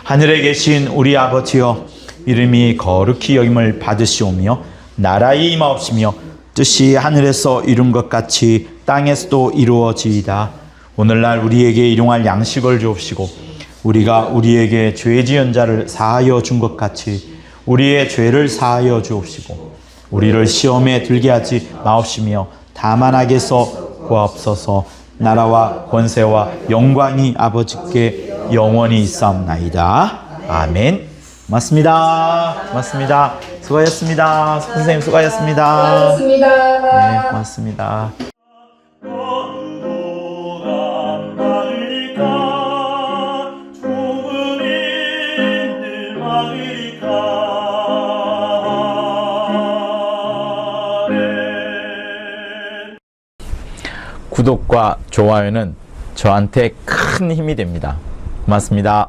하늘에 계신 우리 아버지여, 이름이 거룩히 여김을 받으시오며 나라의 임하옵시며 뜻이 하늘에서 이룬 것 같이 땅에서도 이루어지이다. 오늘날 우리에게 일용할 양식을 주옵시고 우리가 우리에게 죄 지은 자를 사하여 준 것 같이 우리의 죄를 사하여 주옵시고 우리를 시험에 들게 하지 마옵시며 다만 악에서 구하옵소서. 나라와 권세와 영광이 아버지께 영원히 있사옵나이다. 아멘. 고맙습니다. 고맙습니다. 수고하셨습니다. 선생님 수고하셨습니다. 네, 고맙습니다. 구독과 좋아요는 저한테 큰 힘이 됩니다. 고맙습니다.